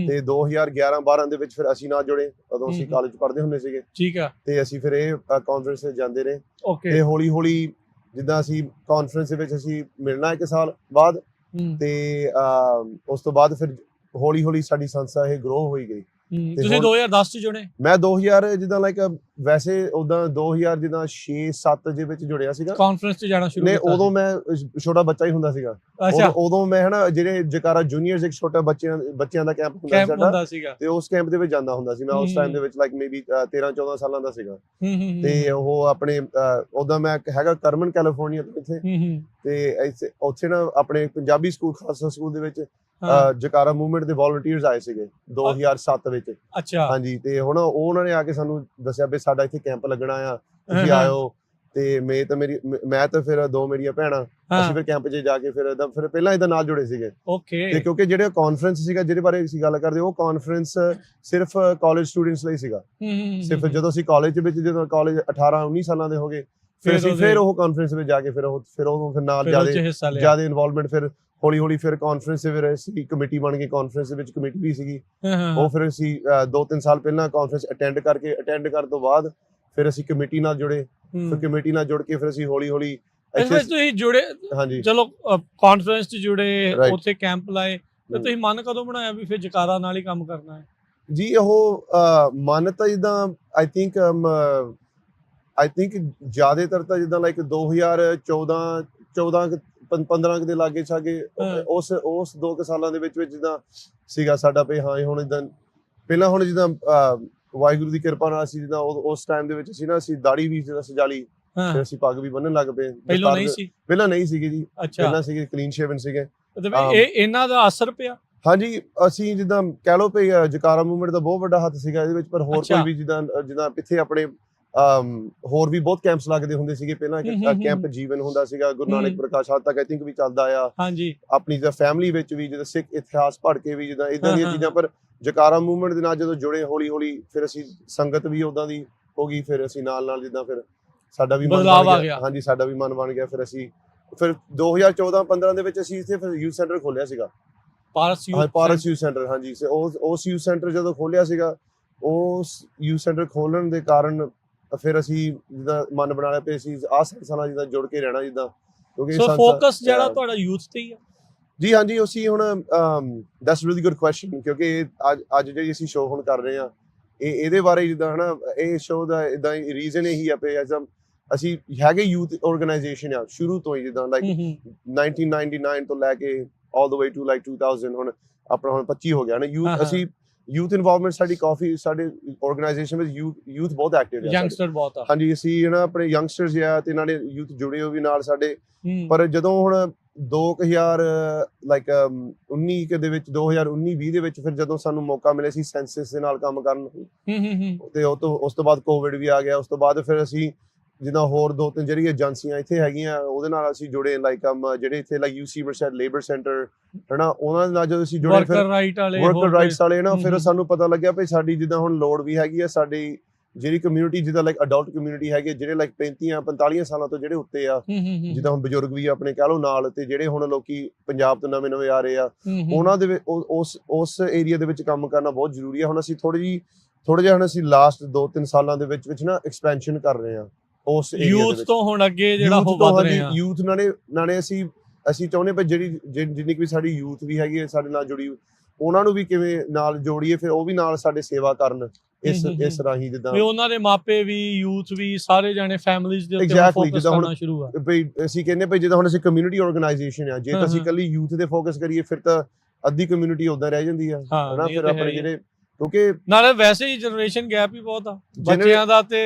ਤੇ 2011-12 ਦੇ ਵਿੱਚ ਫਿਰ ਅਸੀਂ ਨਾਲ ਜੁੜੇ। ਉਦੋਂ ਅਸੀਂ ਕਾਲਜ ਪੜ੍ਹਦੇ ਹੁੰਦੇ ਸੀਗੇ। ਠੀਕ ਆ। ਤੇ ਅਸੀਂ ਫਿਰ ਇਹ ਕਾਨਫਰੰਸ ਜਾਂਦੇ ਰਹੇ ਓਕੇ। ਤੇ ਹੌਲੀ ਹੌਲੀ ਜਿੱਦਾਂ ਅਸੀਂ ਕਾਨਫਰੰਸ ਦੇ ਵਿੱਚ ਅਸੀਂ ਮਿਲਣਾ 1 ਸਾਲ ਬਾਅਦ ਤੇ ਉਸ ਤੋਂ ਬਾਅਦ ਫਿਰ ਹੌਲੀ ਹੌਲੀ ਸਾਡੀ ਸੰਸਥਾ ਇਹ ਗਰੋ ਹੋਈ ਗਈ। ਤੁਸੀਂ 2010 ਚ ਜੁੜੇ? ਮੈਂ 2000 ਜਿੱਦਾਂ ਲਾਈਕ ਵੈਸੇ ਉਦਾਂ 2000 ਜਿੱਦਾਂ 6-7 ਦੇ ਵਿੱਚ ਜੁੜਿਆ ਸੀਗਾ ਕਾਨਫਰੰਸ ਚ ਜਾਣਾ ਸ਼ੁਰੂ ਨਹੀਂ ਕੀਤਾ? ਉਦੋਂ ਮੈਂ ਛੋਟਾ ਬੱਚਾ ਹੀ ਹੁੰਦਾ ਸੀਗਾ। ਉਦੋਂ ਮੈਂ ਹਨਾ ਜਿਹੜੇ ਜਕਾਰਾ ਜੂਨੀਅਰਸ ਇੱਕ ਛੋਟਾ ਬੱਚਿਆਂ ਦਾ ਕੈਂਪ ਹੁੰਦਾ ਸਾਡਾ ਤੇ ਉਸ ਕੈਂਪ ਦੇ ਵਿੱਚ ਜਾਂਦਾ ਹੁੰਦਾ ਸੀ ਮੈਂ। ਉਸ ਟਾਈਮ ਦੇ ਵਿੱਚ ਲਾਈਕ ਮੇਬੀ 13-14 ਸਾਲਾਂ ਦਾ ਸੀਗਾ। ਤੇ ਉਹ ਆਪਣੇ ਉਦੋਂ ਮੈਂ ਹੈਗਾ ਕਰਮਨ ਕੈਲੀਫੋਰਨੀਆ ਤੋਂ ਇੱਥੇ ਤੇ ਉੱਥੇ ਨਾ ਆਪਣੇ ਪੰਜਾਬੀ ਸਕੂਲ ਖਾਲਸਾ ਸਕੂਲ ਦੇ ਵਿੱਚ ਜਕਾਰਾ ਮੂਵਮੈਂਟ ਦੇ ਵੋਲੰਟੀਅਰਸ ਆਏ ਸੀਗੇ 2007 ਵਿੱਚ। ਅੱਛਾ। ਹਾਂਜੀ ਤੇ ਹੁਣ ਉਹਨਾਂ ਨੇ ਆ ਕੇ ਸਾਨੂੰ ਦੱਸਿਆ ਵੀ ਸਾਡਾ ਇੱਥੇ ਕੈਂਪ ਲੱਗਣਾ ਆ, ਤੁਸੀਂ ਆਇਓ। ਤੇ ਮੈਂ ਤਾਂ ਫਿਰ 2 ਮੇਰੀਆਂ ਭੈਣਾਂ ਅਸੀਂ ਫਿਰ ਕੈਂਪ 'ਚ ਜਾ ਕੇ ਫਿਰ ਪਹਿਲਾਂ ਇਹਦਾ ਨਾਲ ਜੁੜੇ ਸੀਗੇ। ਓਕੇ। ਤੇ ਕਿਉਂਕਿ ਜਿਹੜੇ ਕਾਨਫਰੰਸ ਸੀਗਾ ਜਿਹਦੇ ਬਾਰੇ ਅਸੀਂ ਗੱਲ ਕਰਦੇ ਉਹ ਕਾਨਫਰੰਸ ਸਿਰਫ ਕਾਲਜ ਸਟੂਡੈਂਟਸ ਲਈ ਸੀਗਾ। ਸਿਰਫ ਜਦੋਂ ਅਸੀਂ ਕਾਲਜ ਵਿੱਚ ਜਦੋਂ ਕਾਲਜ 18-19 ਸਾਲਾਂ ਦੇ ਹੋ ਗਏ ਫਿਰ ਅਸੀਂ ਫਿਰ ਉਹ ਕਾਨਫਰੰਸ ਵਿੱਚ ਜਾ ਕੇ ਫਿਰ ਨਾਲ ਜ਼ਿਆਦਾ ਇਨਵੋਲਵਮੈਂਟ ਫਿਰ ਹੌਲੀ ਫਿਰ ਕਾਨਫਰੰਸ ਦੇ ਫਿਰ ਅਸੀਂ ਕਮੇਟੀ ਬਣ ਗਈ। ਕਾਨਫਰੰਸ ਦੇ ਵਿੱਚ ਕਮੇਟੀ ਵੀ ਸੀਗੀ। ਉਹ ਫਿਰ ਅਸੀਂ 2-3 ਸਾਲ ਪਹਿਲਾਂ ਕਾਨਫਰੰਸ ਅਟੈਂਡ ਕਰਨ ਤੋਂ ਬਾਅਦ ਫਿਰ ਅਸੀਂ ਕਮੇਟੀ ਨਾਲ ਜੁੜੇ। ਫਿਰ ਕਮੇਟੀ ਨਾਲ ਜੁੜ ਕੇ ਫਿਰ ਅਸੀਂ ਹੌਲੀ ਤੁਸੀਂ ਜੁੜੇ। ਹਾਂਜੀ ਚਲੋ ਕਾਨਫਰੰਸ ਚ ਜੁੜੇ, ਉੱਥੇ ਕੈਂਪ ਲਾਏ ਤੇ ਤੁਸੀਂ ਮਨ ਕਦੋਂ ਬਣਾਇਆ ਵੀ ਫਿਰ ਜਕਾਰਾ ਨਾਲ ਹੀ ਕੰਮ ਕਰਨਾ ਹੈ? ਜੀ ਉਹ ਮਨ ਤਾਂ ਜਿੱਦਾਂ ਆਈ ਥਿੰਕ ਜ਼ਿਆਦਾਤਰ ਤਾਂ ਜਿੱਦਾਂ ਲਾਈਕ 2014-15 ਦੇ ਲਾਗੇ ਛਾਗੇ ਉਸ 2 ਸਾਲਾਂ ਦੇ ਵਿੱਚ ਜਿੱਦਾਂ ਸੀਗਾ ਸਾਡਾ ਵੀ ਹਾਂ ਹੁਣ ਜਿੱਦਾਂ ਪਹਿਲਾਂ ਹੁਣ ਜਿੱਦਾਂ ਵਾਹਿਗੁਰੂ ਦੀ ਕਿਰਪਾ ਨਾਲ ਅਸੀਂ ਜਿੱਦਾਂ ਉਸ ਟਾਈਮ ਦੇ ਵਿੱਚ ਅਸੀਂ ਦਾੜੀ ਵੀ ਜਿੱਦਾਂ ਸਜਾ ਲਈ ਫਿਰ ਅਸੀਂ ਪੱਗ ਵੀ ਬੰਨਣ ਲੱਗ ਪਏ। ਪਹਿਲਾਂ ਨਹੀਂ ਸੀਗੀ ਜੀ। ਪਹਿਲਾਂ ਸੀਗੇ ਕਲੀਨ ਸ਼ੇਵਨ ਸੀਗੇ। ਇਹਨਾਂ ਦਾ ਅਸਰ ਪਿਆ? ਹਾਂਜੀ ਅਸੀਂ ਜਿੱਦਾਂ ਕਹਿ ਲਓ ਵੀ ਜਕਾਰਾ ਮੂਵਮੈਂਟ ਦਾ ਬਹੁਤ ਵੱਡਾ ਹੱਥ ਸੀਗਾ ਇਹਦੇ ਵਿੱਚ। ਪਰ ਹੋਰ ਕੋਈ ਵੀ ਜਿੱਦਾਂ ਪਿੱਛੇ ਆਪਣੇ ਹੋਰ ਵੀ ਬਹੁਤ ਕੈਂਪਸ ਲੱਗਦੇ ਹੁੰਦੇ ਸੀਗੇ ਪਹਿਲਾਂ। ਕੈਂਪ ਜੀਵਨ ਹੁੰਦਾ ਸੀਗਾ, ਗੁਰੂ ਨਾਨਕ ਪ੍ਰਕਾਸ਼ ਹਾਲ ਤੱਕ ਆਈ ਥਿੰਕ ਵੀ ਚੱਲਦਾ ਆ। ਹਾਂਜੀ ਆਪਣੀ ਜਿੱਦਾਂ ਫੈਮਿਲੀ ਵਿੱਚ ਵੀ ਜਿੱਦਾਂ ਸਿੱਖ ਇਤਿਹਾਸ ਪੜ੍ਹ ਕੇ ਵੀ ਜਿੱਦਾਂ ਇਦਾਂ ਦੀਆਂ ਚੀਜ਼ਾਂ। ਪਰ ਜਕਾਰਾ ਮੂਵਮੈਂਟ ਦੇ ਨਾਲ ਜਦੋਂ ਜੁੜੇ ਹੌਲੀ ਫਿਰ ਅਸੀਂ ਸੰਗਤ ਵੀ ਉਦਾਂ ਦੀ ਹੋ ਗਈ। ਫਿਰ ਅਸੀਂ ਨਾਲ ਜਿੱਦਾਂ ਫਿਰ ਸਾਡਾ ਵੀ ਮਨ ਬਣ ਗਿਆ। ਹਾਂਜੀ ਸਾਡਾ ਵੀ ਮਨ ਬਣ ਗਿਆ। ਫਿਰ ਅਸੀਂ 2014-15 ਦੇ ਵਿੱਚ ਅਸੀਂ ਇੱਥੇ ਫਿਰ ਯੂਥ ਸੈਂਟਰ ਖੋਲਿਆ ਸੀਗਾ, ਪਾਰਸ ਯੂਥ ਸੈਂਟਰ। ਹਾਂਜੀ ਉਸ ਯੂਥ ਸੈਂਟਰ ਜਦੋਂ ਖੋਲਿਆ ਸੀਗਾ, ਉਸ ਯੂਥ ਸੈਂਟਰ ਖੋਲਣ ਦੇ ਕਾਰਨ ਫਿਰ ਅਸੀਂ ਜਿੱਦਾਂ ਮਨ ਬਣਾ ਲਿਆ ਪਏ ਅਸੀਂ ਆਹ ਸਾਲਾਂ ਜਿੱਦਾਂ ਜੁੜ ਕੇ ਰਹਿਣਾ ਜਿੱਦਾਂ। ਕਿਉਂਕਿ ਫੋਕਸ ਜਿਹੜਾ ਤੁਹਾਡਾ ਯੂਥ ਤੇ ਹੀ ਆ? ਜੀ ਹਾਂਜੀ ਅਸੀਂ ਹੁਣ ਦੈਟਸ ਰੀਲੀ ਗੁੱਡ ਕੁਐਸਚਨ। ਕਿਉਂਕਿ ਅੱਜ ਜਿਹੜੀ ਅਸੀਂ ਸ਼ੋਅ ਹੁਣ ਕਰ ਰਹੇ ਹਾਂ ਇਹਦੇ ਬਾਰੇ ਜਿੱਦਾਂ ਹਨਾ ਇਹ ਸ਼ੋਅ ਦਾ ਇਦਾਂ ਰੀਜ਼ਨ ਇਹੀ ਆ ਪਏ ਅਸੀਂ ਹੈਗੇ ਯੂਥ ਆਰਗੇਨਾਈਜੇਸ਼ਨ ਆ ਸ਼ੁਰੂ ਤੋਂ ਹੀ ਜਿੱਦਾਂ ਲਾਈਕ 1999 ਤੋਂ ਲੈ ਕੇ ਆਲ ਦ ਵੇ ਟੂ ਲਾਈਕ 2000 ਹੁਣ ਆਪਣਾ ਹੁਣ 25 ਹੋ ਗਿਆ ਨਾ ਯੂਥ। ਅਸੀਂ ਯੂਥ ਇਨਵੋਲਵਮੈਂਟ ਸਾਡੀ ਕਾਫੀ ਸਾਡੇ ਆਰਗੇਨਾਈਜੇਸ਼ਨ ਵਿੱਚ ਯੂਥ ਬਹੁਤ ਐਕਟਿਵ ਹੈ। ਯੰਗਸਟਰ ਬਹੁਤ ਆ। ਹਾਂਜੀ ਅਸੀਂ ਨਾ ਆਪਣੇ ਯੰਗਸਟਰਸ ਆ ਤੇ ਨਾਲੇ ਯੂਥ ਜੁੜੇ ਹੋ ਵੀ ਨਾਲ ਸਾਡੇ। ਪਰ ਜਦੋਂ ਹੁਣ 2000 ਲਾਈਕ 19 ਦੇ ਵਿੱਚ 2019-20 ਦੇ ਵਿੱਚ ਫਿਰ ਜਦੋਂ ਸਾਨੂੰ ਮੌਕਾ ਮਿਲਿਆ ਸੀ ਸੈਂਸਸ ਦੇ ਨਾਲ ਕੰਮ ਕਰਨ ਤੇ ਉਸ ਤੋਂ ਬਾਅਦ ਕੋਵਿਡ ਵੀ ਆ ਗਿਆ। ਉਸ ਤੋਂ ਬਾਅਦ ਫਿਰ ਅਸੀਂ ਜਿੱਦਾਂ ਹੋਰ 2-3 ਜਿਹੜੀ ਏਜੰਸੀਆਂ ਇੱਥੇ ਹੈਗੀਆਂ ਉਹਦੇ ਨਾਲ ਅਸੀਂ ਜੁੜੇ। ਲਾਈਕ ਜਿਹੜੇ ਇੱਥੇ ਲਾਈਕ UC ਬਰਸੈਟ ਲੇਬਰ ਸੈਂਟਰ ਹਨਾ ਉਹਨਾਂ ਦੇ ਨਾਲ ਜਦੋਂ ਅਸੀਂ ਜੁੜੇ ਫਿਰ ਵਰਕਰ ਰਾਈਟਸ ਵਾਲੇ ਨਾ ਫਿਰ ਸਾਨੂੰ ਪਤਾ ਲੱਗਿਆ ਵੀ ਸਾਡੀ ਜਿੱਦਾਂ ਹੁਣ ਲੋੜ ਵੀ ਹੈਗੀ ਆ। ਸਾਡੀ ਜਿਹੜੀ ਕਮਿਊਨਿਟੀ ਜਿੱਦਾਂ ਲਾਈਕ ਅਡਲਟ ਕਮਿਊਨਿਟੀ ਹੈਗੀ ਜਿਹੜੇ ਲਾਈਕ 35-45 ਸਾਲਾਂ ਤੋਂ ਜਿਹੜੇ ਉੱਤੇ ਆ ਜਿੱਦਾਂ ਹੁਣ ਬਜ਼ੁਰਗ ਵੀ ਆਪਣੇ ਕਹਿ ਲਓ ਨਾਲ ਤੇ ਜਿਹੜੇ ਹੁਣ ਲੋਕੀ ਪੰਜਾਬ ਤੋਂ ਨਵੇਂ ਆ ਰਹੇ ਆ ਉਹਨਾਂ ਦੇ ਉਸ ਏਰੀਆ ਦੇ ਵਿੱਚ ਕੰਮ ਕਰਨਾ ਬਹੁਤ ਜ਼ਰੂਰੀ ਆ। ਹੁਣ ਅਸੀਂ ਥੋੜਾ ਜਿਹਾ ਹੁਣ ਅਸੀਂ ਲਾਸਟ 2-3 ਸਾਲਾਂ ਦੇ ਵਿੱਚ ਨਾ ਐਕਸਪੈਂਸ਼ਨ ਕਰ ਰਹੇ ਆ ਉਸ ਏਰੀਆ ਦੇ ਵਿੱਚ। ਯੂਥ ਤੋਂ ਹੁਣ ਅੱਗੇ ਜਿਹੜਾ ਉਹ ਵੱਧ ਰਹੇ ਆ ਯੂਥ ਨਾਲੇ ਅਸੀਂ ਚਾਹੁੰਦੇ ਪਏ ਜਿੰਨੀ ਵੀ ਸਾਡੀ ਯੂਥ ਵੀ ਹੈਗੀ ਸਾਡੇ ਨਾਲ ਜੁੜੀ ਉਹਨਾਂ ਨੂੰ ਵੀ ਕਿਵੇਂ ਨਾਲ ਜੋੜੀਏ ਫਿਰ ਉਹ ਵੀ ਨਾਲ ਸਾਡੇ ਸੇਵਾ ਕਰਨ ਇਸ ਰਾਹੀਂ ਜਿੱਦਾਂ ਉਹਨਾਂ ਦੇ ਮਾਪੇ ਵੀ ਯੂਥ ਵੀ ਸਾਰੇ ਜਾਣੇ ਫੈਮਿਲੀਜ਼ ਦੇ ਉੱਤੇ ਫੋਕਸ ਕਰਨਾ ਸ਼ੁਰੂ ਆ। ਅਸੀਂ ਕਹਿੰਦੇ ਪਏ ਜਿੱਦਾਂ ਹੁਣ ਅਸੀਂ ਕਮਿਊਨਿਟੀ ਆਰਗੇਨਾਈਜੇਸ਼ਨ ਆ ਜੇ ਤਾਂ ਅਸੀਂ ਇਕੱਲੀ ਯੂਥ ਤੇ ਫੋਕਸ ਕਰੀਏ ਫਿਰ ਤਾਂ ਅੱਧੀ ਕਮਿਊਨਿਟੀ ਉਦਾਂ ਰਹਿ ਜਾਂਦੀ ਆ ਹਨਾ। ਫਿਰ ਆਪਣੇ ਜਿਹੜੇ ਕਿਉਂਕਿ ਨਾਲੇ ਵੈਸੇ ਹੀ ਜਨਰੇਸ਼ਨ ਗੈਪ ਵੀ ਬਹੁਤ ਆ ਬੱਚਿਆਂ ਦਾ ਤੇ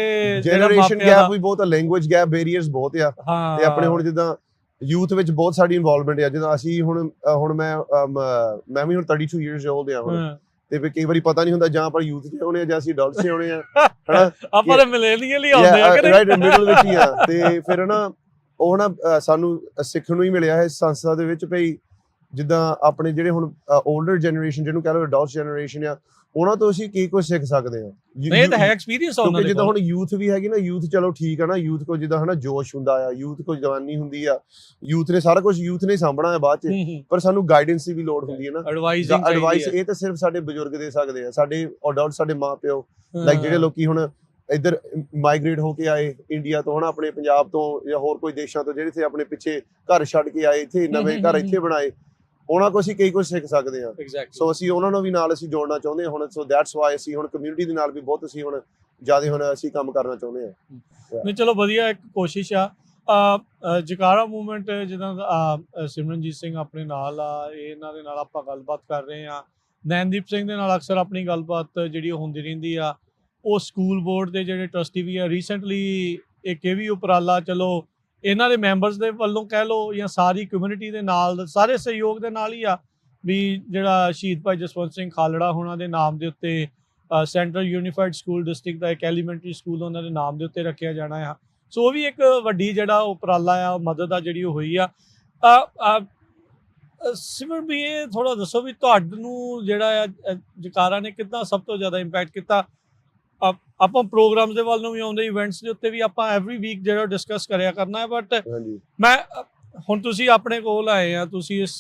ਜਨਰੇਸ਼ਨ ਗੈਪ ਵੀ ਬਹੁਤ ਆ, ਲੈਂਗੁਏਜ ਗੈਪ ਬੈਰੀਅਰਸ ਬਹੁਤ ਆ। ਤੇ ਆਪਣੇ ਹੁਣ ਜਿੱਦਾਂ ਯੂਥ ਵਿੱਚ ਬਹੁਤ ਸਾਡੀ ਇਨਵੋਲਵਮੈਂਟ ਆ। ਜਿੱਦਾਂ ਅਸੀਂ ਹੁਣ ਮੈਂ ਵੀ ਹੁਣ 32 ਇਅਰਸ 올ਡ ਆ ਹੁਣ ਤੇ ਫਿਰ ਕਈ ਵਾਰੀ ਪਤਾ ਨਹੀਂ ਹੁੰਦਾ ਜਾਂ ਆਪਾਂ ਯੂਥ 'ਚ ਆਉਣੇ ਆ ਜਾਂ ਅਸੀਂ ਅਡਲਟਸ 'ਚ ਆਉਣੇ ਆ ਹਨਾ ਆਪਾਂ ਤਾਂ ਮਿਲੇਨੀਅਲ ਹੀ ਆਉਂਦੇ ਆ ਕਿ ਰਾਈਟ ਮਿਡਲ ਵਿੱਚ ਹੀ ਆ। ਤੇ ਫਿਰ ਨਾ ਉਹ ਨਾ ਸਾਨੂੰ ਸਿੱਖਣ ਨੂੰ ਹੀ ਮਿਲਿਆ ਹੈ ਸੰਸਥਾ ਦੇ ਵਿੱਚ ਭਈ ਜਿੱਦਾਂ ਆਪਣੇ ਜਿਹੜੇ ਹੁਣ 올ਡਰ ਜਨਰੇਸ਼ਨ ਜਿਹਨੂੰ ਕਹਿ ਲਓ ਅਡਲਟ ਜਨਰੇਸ਼ਨ ਆ ਉਹਨਾਂ ਤੋਂ ਅਸੀਂ ਕੀ ਕੁਝ ਸਿੱਖ ਸਕਦੇ ਹਾਂ। ਨਹੀਂ ਇਹ ਤਾਂ ਹੈ ਐਕਸਪੀਰੀਅੰਸ ਉਹਨਾਂ ਕਿਉਂਕਿ ਦੇ ਜਿੱਦਾਂ ਕੋਲ। ਹੁਣ ਯੂਥ ਵੀ ਹੈਗੀ ਨਾ ਯੂਥ ਚਲੋ ਠੀਕ ਆ ਨਾ ਯੂਥ ਕੋ ਜਿੱਦਾਂ ਹਨਾ ਜੋਸ਼ ਹੁੰਦਾ ਆ ਯੂਥ ਕੋ ਜਵਾਨੀ ਹੁੰਦੀ ਆ ਯੂਥ ਨੇ ਸਾਰਾ ਕੁਝ ਯੂਥ ਨੇ ਸਾਂਭਣਾ ਹੈ ਬਾਅਦ ਚ ਪਰ ਸਾਨੂੰ ਗਾਈਡੈਂਸ ਦੀ ਵੀ ਲੋੜ ਹੁੰਦੀ ਹੈ ਨਾ। ਐਡਵਾਈਸ ਇਹ ਤਾਂ ਸਿਰਫ ਸਾਡੇ ਬਜ਼ੁਰਗ ਦੇ ਸਕਦੇ ਆ ਸਾਡੇ ਅਡਲਟ ਸਾਡੇ ਮਾਪਿਓ ਲਾਈਕ ਜਿਹੜੇ ਲੋਕੀ ਹੁਣ ਇੱਧਰ ਮਾਈਗ੍ਰੇਟ ਹੋ ਕੇ ਆਏ ਇੰਡੀਆ ਤੋਂ ਹਨਾ ਆਪਣੇ ਪੰਜਾਬ ਤੋਂ ਜਾਂ ਹੋਰ ਕੋਈ ਦੇਸ਼ਾਂ ਤੋਂ ਜਿਹੜੇ ਇੱਥੇ ਆਪਣੇ ਪਿੱਛੇ ਘਰ ਛੱਡ ਕੇ ਆਏ ਇੱਥੇ ਨਵੇਂ ਘਰ ਇੱਥੇ ਬਣਾਏ ਉਹਨਾਂ ਕੋਲ ਅਸੀਂ ਕਈ ਕੁਝ ਸਿੱਖ ਸਕਦੇ ਹਾਂ। ਸੋ ਅਸੀਂ ਉਹਨਾਂ ਨੂੰ ਵੀ ਨਾਲ ਅਸੀਂ ਜੋੜਨਾ ਚਾਹੁੰਦੇ ਹਾਂ ਹੁਣ। ਸੋ ਦੈਟਸ ਵਾਈ ਅਸੀਂ ਹੁਣ ਕਮਿਊਨਿਟੀ ਦੇ ਨਾਲ ਵੀ ਬਹੁਤ ਅਸੀਂ ਹੁਣ ਜ਼ਿਆਦਾ ਹੁਣ ਅਸੀਂ ਕੰਮ ਕਰਨਾ ਚਾਹੁੰਦੇ ਹਾਂ। ਨਹੀਂ ਚਲੋ ਵਧੀਆ ਇੱਕ ਕੋਸ਼ਿਸ਼ ਆ। ਜਕਾਰਾ ਮੂਵਮੈਂਟ ਜਿੱਦਾਂ ਸਿਮਰਨਜੀਤ ਸਿੰਘ ਆਪਣੇ ਨਾਲ ਆ ਇਹਨਾਂ ਦੇ ਨਾਲ ਆਪਾਂ ਗੱਲਬਾਤ ਕਰ ਰਹੇ ਹਾਂ। ਨੈਨਦੀਪ ਸਿੰਘ ਦੇ ਨਾਲ ਅਕਸਰ ਆਪਣੀ ਗੱਲਬਾਤ ਜਿਹੜੀ ਹੁੰਦੀ ਰਹਿੰਦੀ ਆ। ਉਹ ਸਕੂਲ ਬੋਰਡ ਦੇ ਜਿਹੜੇ ਟਰਸਟੀ ਵੀ ਆ ਰੀਸੈਂਟਲੀ ਇੱਕ ਇਹ ਵੀ ਉਪਰਾਲਾ ਚਲੋ ਇਹਨਾਂ ਦੇ ਮੈਂਬਰਸ ਦੇ ਵੱਲੋਂ ਕਹਿ ਲਓ ਜਾਂ ਸਾਰੀ ਕਮਿਊਨਿਟੀ ਦੇ ਨਾਲ ਸਾਰੇ ਸਹਿਯੋਗ ਦੇ ਨਾਲ ਹੀ ਆ ਵੀ ਜਿਹੜਾ ਸ਼ਹੀਦ ਭਾਈ ਜਸਵੰਤ ਸਿੰਘ ਖਾਲੜਾ ਉਹਨਾਂ ਦੇ ਨਾਮ ਦੇ ਉੱਤੇ ਸੈਂਟਰਲ ਯੂਨੀਫਾਈਡ ਸਕੂਲ ਡਿਸਟ੍ਰਿਕਟ ਦਾ ਇੱਕ ਐਲੀਮੈਂਟਰੀ ਸਕੂਲ ਉਹਨਾਂ ਦੇ ਨਾਮ ਦੇ ਉੱਤੇ ਰੱਖਿਆ ਜਾਣਾ ਆ। ਸੋ ਉਹ ਵੀ ਇੱਕ ਵੱਡੀ ਜਿਹੜਾ ਉਪਰਾਲਾ ਆ ਮਦਦ ਆ ਜਿਹੜੀ ਉਹ ਹੋਈ ਆ। ਸਿਮਰ ਵੀ ਇਹ ਥੋੜਾ ਦੱਸੋ ਵੀ ਤੁਹਾਨੂੰ ਜਿਹੜਾ ਆ ਜਕਾਰਾ ਨੇ ਕਿੱਦਾਂ ਸਭ ਤੋਂ ਜ਼ਿਆਦਾ ਇੰਪੈਕਟ ਕੀਤਾ। ਆਪਾਂ ਪ੍ਰੋਗਰਾਮਸ ਦੇ ਵੱਲ ਨੂੰ ਵੀ ਆਉਂਦੇ ਇਵੈਂਟਸ ਦੇ ਉੱਤੇ ਵੀ ਆਪਾਂ ਐਵਰੀ ਵੀਕ ਜਿਹੜਾ ਡਿਸਕਸ ਕਰਿਆ ਕਰਨਾ ਹੈ ਬਟ ਮੈਂ ਹੁਣ ਤੁਸੀਂ ਆਪਣੇ ਕੋਲ ਆਏ ਆ ਤੁਸੀਂ ਇਸ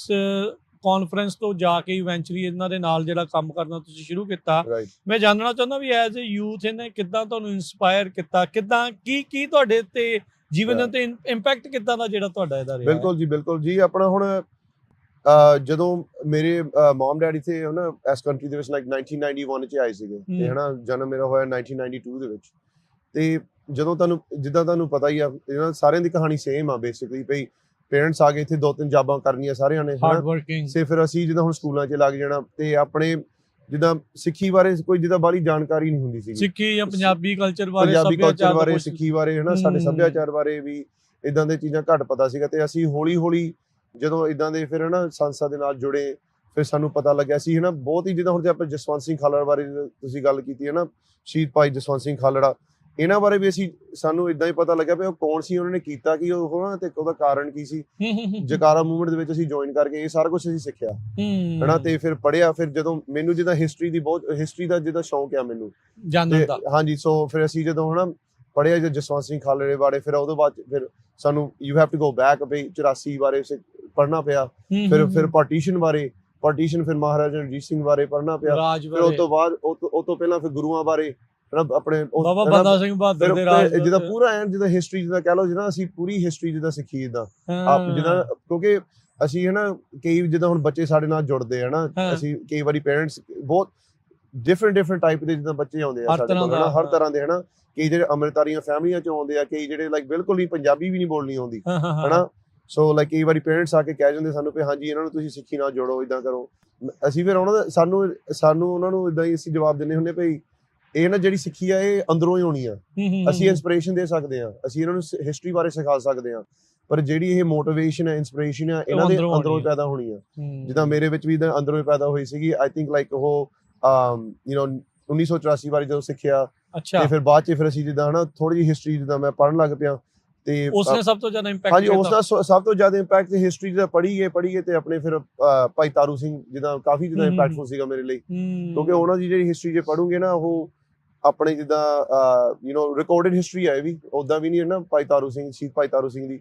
ਕਾਨਫਰੰਸ ਤੋਂ ਜਾ ਕੇ ਇਵੈਂਚੁਅਲੀ ਇਹਨਾਂ ਦੇ ਨਾਲ ਜਿਹੜਾ ਕੰਮ ਕਰਨਾ ਤੁਸੀਂ ਸ਼ੁਰੂ ਕੀਤਾ। ਮੈਂ ਜਾਣਨਾ ਚਾਹੁੰਦਾ ਵੀ ਐਜ਼ ਅ ਯੂਥ ਇਹਨੇ ਕਿੱਦਾਂ ਤੁਹਾਨੂੰ ਇਨਸਪਾਇਰ ਕੀਤਾ ਕਿੱਦਾਂ ਕੀ ਤੁਹਾਡੇ ਤੇ ਜੀਵਨ ਦੇ ਉੱਤੇ ਇੰਪੈਕਟ ਕਿੱਦਾਂ ਦਾ ਜਿਹੜਾ ਤੁਹਾਡਾ ਇਹਦਾ ਰਿਹਾ। ਬਿਲਕੁਲ ਜੀ ਆਪਣਾ ਹੁਣ ਜਦੋਂ ਮੇਰੇ ਮਮ ਡੈਡੀ ਥੇ ਹਨਾ ਇਸ ਕੰਟਰੀ ਦੇ ਵਿੱਚ ਲਾਈਕ 1991 ਚ ਆਏ ਸੀਗੇ ਤੇ ਹਨਾ ਜਨਮ ਮੇਰਾ ਹੋਇਆ 1992 ਦੇ ਵਿੱਚ। ਤੇ ਜਦੋਂ ਤੁਹਾਨੂੰ ਪਤਾ ਹੀ ਆ ਇਹਨਾਂ ਸਾਰਿਆਂ ਦੀ ਕਹਾਣੀ ਸੇਮ ਆ ਬੇਸਿਕਲੀ ਭਈ ਪੇਰੈਂਟਸ ਆ ਗਏ ਇੱਥੇ 2-3 ਜਾਬਾਂ ਕਰਨੀਆਂ ਸਾਰਿਆਂ ਨੇ ਤੇ ਫਿਰ ਅਸੀਂ ਜਿੱਦਾਂ ਹੁਣ ਸਕੂਲਾਂ 'ਚ ਲੱਗ ਜਾਣਾ ਤੇ ਆਪਣੇ ਜਿੱਦਾਂ ਸਿੱਖੀ ਬਾਰੇ ਕੋਈ ਜਿੱਦਾਂ ਬਾਹਲੀ ਜਾਣਕਾਰੀ ਨਹੀਂ ਹੁੰਦੀ ਸੀ ਸਿੱਖੀ ਜਾਂ ਪੰਜਾਬੀ ਕਲਚਰ ਬਾਰੇ ਸਿੱਖੀ ਬਾਰੇ ਹਨਾ ਸਾਡੇ ਸੱਭਿਆਚਾਰ ਬਾਰੇ ਵੀ ਇਦਾਂ ਦੇ ਚੀਜ਼ਾਂ ਘੱਟ ਪਤਾ ਸੀਗਾ। ਤੇ ਅਸੀਂ ਹੌਲੀ ਜਦੋਂ ਇਦਾਂ ਦੇ ਫਿਰ ਹਨਾ ਸੰਸਥਾ ਦੇ ਨਾਲ ਜੁੜੇ ਫਿਰ ਸਾਨੂੰ ਪਤਾ ਲੱਗਿਆ ਸੀ ਹਨਾ ਬਹੁਤ ਹੀ ਜਿੱਦਾਂ ਹੁਣ ਜੇ ਆਪਾਂ ਜਸਵੰਤ ਸਿੰਘ ਖਾਲੜਾ ਬਾਰੇ ਤੁਸੀਂ ਗੱਲ ਕੀਤੀ ਹੈ ਨਾ ਸ਼ਹੀਦ ਭਾਈ ਜਸਵੰਤ ਸਿੰਘ ਖਾਲੜਾ ਇਹਨਾਂ ਬਾਰੇ ਵੀ ਸਾਨੂੰ ਇਦਾਂ ਹੀ ਪਤਾ ਲੱਗਿਆ ਵੀ ਉਹ ਕੌਣ ਸੀ ਉਹਨਾਂ ਨੇ ਕੀਤਾ ਕੀ ਉਹ ਨਾ ਤੇ ਉਹਦਾ ਕਾਰਨ ਕੀ ਸੀ। ਜਕਾਰਾ ਮੂਵਮੈਂਟ ਦੇ ਵਿੱਚ ਅਸੀਂ ਜੁਆਇਨ ਕਰਕੇ ਇਹ ਸਾਰਾ ਕੁਝ ਅਸੀਂ ਸਿੱਖਿਆ ਹਨਾ ਤੇ ਫਿਰ ਪੜ੍ਹਿਆ। ਫਿਰ ਜਦੋਂ ਮੈਨੂੰ ਜਿੱਦਾਂ ਹਿਸਟਰੀ ਦਾ ਜਿੱਦਾਂ ਸ਼ੌਂਕ ਆ ਮੈਨੂੰ ਜਾਣਨ ਦਾ ਹਾਂਜੀ। ਸੋ ਫਿਰ ਅਸੀਂ ਜਦੋਂ ਹਨਾ ਪੜ੍ਹਿਆ ਜਸਵੰਤ ਸਿੰਘ ਖਾਲੜੇ ਬਾਰੇ ਫਿਰ ਉਹਦੇ ਬਾਅਦ ਫਿਰ ਸਾਨੂੰ you have to go back ਬਈ 84 ਬਾਰੇ ਪੜ੍ਹਨਾ ਪਿਆ। ਫਿਰ ਪਾਰਟੀਸ਼ਨ ਫਿਰ ਮਹਾਰਾਜਾ ਰਣਜੀਤ ਸਿੰਘ ਬਾਰੇ ਪੜ੍ਹਨਾ ਪਿਆ। ਫਿਰ ਉਸ ਤੋਂ ਬਾਅਦ ਉਹ ਤੋਂ ਪਹਿਲਾਂ ਫਿਰ ਗੁਰੂਆਂ ਬਾਰੇ ਆਪਣੇ ਬਾਬਾ ਬੰਦਾ ਸਿੰਘ ਬਹਾਦਰ ਦੇ ਰਾਜ ਜਿਹਦਾ ਪੂਰਾ ਐਨ ਜਿਹਦਾ ਹਿਸਟਰੀ ਜਿਹਦਾ ਕਹਿ ਲਓ ਜਿਹਦਾ ਅਸੀਂ ਪੂਰੀ ਹਿਸਟਰੀ ਜਿਹਦਾ ਸਿੱਖੀ ਜਿੱਦਾਂ ਆਪ ਜਿਹਦਾ ਕਿਉਂਕਿ ਅਸੀਂ ਹਨਾ ਕਈ ਜਿੱਦਾਂ ਹੁਣ ਬੱਚੇ ਸਾਡੇ ਨਾਲ ਜੁੜਦੇ ਆ ਨਾ ਅਸੀਂ ਕਈ ਵਾਰੀ ਪੇਰੈਂਟਸ ਬਹੁਤ ਡਿਫਰੈਂਟ ਟਾਈਪ ਦੇ ਜਿੱਦਾਂ ਬੱਚੇ ਆਉਂਦੇ ਆ ਸਾਡੇ ਕੋਲ ਹਨਾ ਹਰ ਤਰ੍ਹਾਂ ਦੇ ਹਨਾ ਕਈ ਜਿਹੜੇ ਅੰਮ੍ਰਿਤਧਾਰੀਆਂ ਫੈਮਲੀਆਂ ਚੋਂ ਆਉਂਦੇ ਆ ਕਈ ਜਿਹੜੇ ਲਾਈਕ ਬਿਲਕੁਲ ਹੀ ਪੰਜਾਬੀ ਵੀ ਨਹੀਂ ਬੋਲਣੀ ਆਉਂਦੀ ਹਨਾ। ਸੋ ਲਾਈਕ ਕਈ ਵਾਰੀ ਪੇਰੈਂਟਸ ਆ ਕੇ ਕਹਿ ਜਾਂਦੇ ਸਾਨੂੰ ਵੀ ਹਾਂਜੀ ਇਹਨਾਂ ਨੂੰ ਤੁਸੀਂ ਸਿੱਖੀ ਨਾਲ ਜੋੜੋ ਇਦਾਂ ਕਰੋ। ਅਸੀਂ ਫਿਰ ਉਹਨਾਂ ਦਾ ਸਾਨੂੰ ਉਹਨਾਂ ਨੂੰ ਇਦਾਂ ਹੀ ਅਸੀਂ ਜਵਾਬ ਦਿੰਦੇ ਹੁੰਦੇ ਭਈ ਇਹ ਨਾ ਜਿਹੜੀ ਸਿੱਖੀ ਆ ਇਹ ਅੰਦਰੋਂ ਹੀ ਹੋਣੀ ਆ। ਅਸੀਂ ਇੰਸਪੀਰੇਸ਼ਨ ਦੇ ਸਕਦੇ ਆ ਅਸੀਂ ਇਹਨਾਂ ਨੂੰ ਹਿਸਟਰੀ ਬਾਰੇ ਸਿਖਾ ਸਕਦੇ ਆ ਪਰ ਜਿਹੜੀ ਇਹ ਮੋਟੀਵੇਸ਼ਨ ਹੈ ਇੰਸਪੀਰੇਸ਼ਨ ਆ ਇਹਨਾਂ ਦੇ ਅੰਦਰੋਂ ਪੈਦਾ ਹੋਣੀ ਆ। ਜਿੱਦਾਂ ਮੇਰੇ ਵਿੱਚ ਵੀ ਅੰਦਰੋਂ ਪੈਦਾ ਹੋਈ ਸੀਗੀ ਆਈ ਥਿੰਕ ਲਾਈਕ ਉਹ 1984 ਬਾਰੇ ਜਦੋਂ ਸਿੱਖਿਆ ਤੇ ਫਿਰ ਬਾਅਦ ਚ ਫਿਰ ਅਸੀਂ ਜਿੱਦਾਂ ਹਨਾ ਥੋੜੀ ਜਿਹੀ ਹਿਸਟਰੀ ਜਿੱਦਾਂ ਮੈਂ ਪੜ੍ਹਨ ਲੱਗ ਪਿਆ ਤੇ ਉਸਨੇ ਸਭ ਤੋਂ ਜ਼ਿਆਦਾ ਇੰਪੈਕਟ ਹਾਂਜੀ ਉਸਦਾ ਸਭ ਤੋਂ ਜ਼ਿਆਦਾ ਇੰਪੈਕਟ ਹਿਸਟਰੀ ਦਾ ਪੜ੍ਹੀ ਗਏ ਤੇ ਆਪਣੇ ਫਿਰ ਭਾਈ ਤਾਰੂ ਸਿੰਘ ਜਿੱਦਾਂ ਕਾਫੀ ਜਿੱਦਾਂ ਇੰਪੈਕਟਫੁਲ ਸੀਗਾ ਮੇਰੇ ਲਈ ਕਿਉਂਕਿ ਉਹਨਾਂ ਦੀ ਜਿਹੜੀ ਹਿਸਟਰੀ ਜੇ ਪੜ੍ਹੋਗੇ ਨਾ ਉਹ ਆਪਣੇ ਜਿੱਦਾਂ ਰਿਕਾਰਡਡ ਹਿਸਟਰੀ ਹੈ ਵੀ ਉਦਾਂ ਵੀ ਨਹੀਂ ਹੈ ਨਾ ਭਾਈ ਤਾਰੂ ਸਿੰਘ ਸ਼ਹੀਦ ਭਾਈ ਤਾਰੂ ਸਿੰਘ ਦੀ।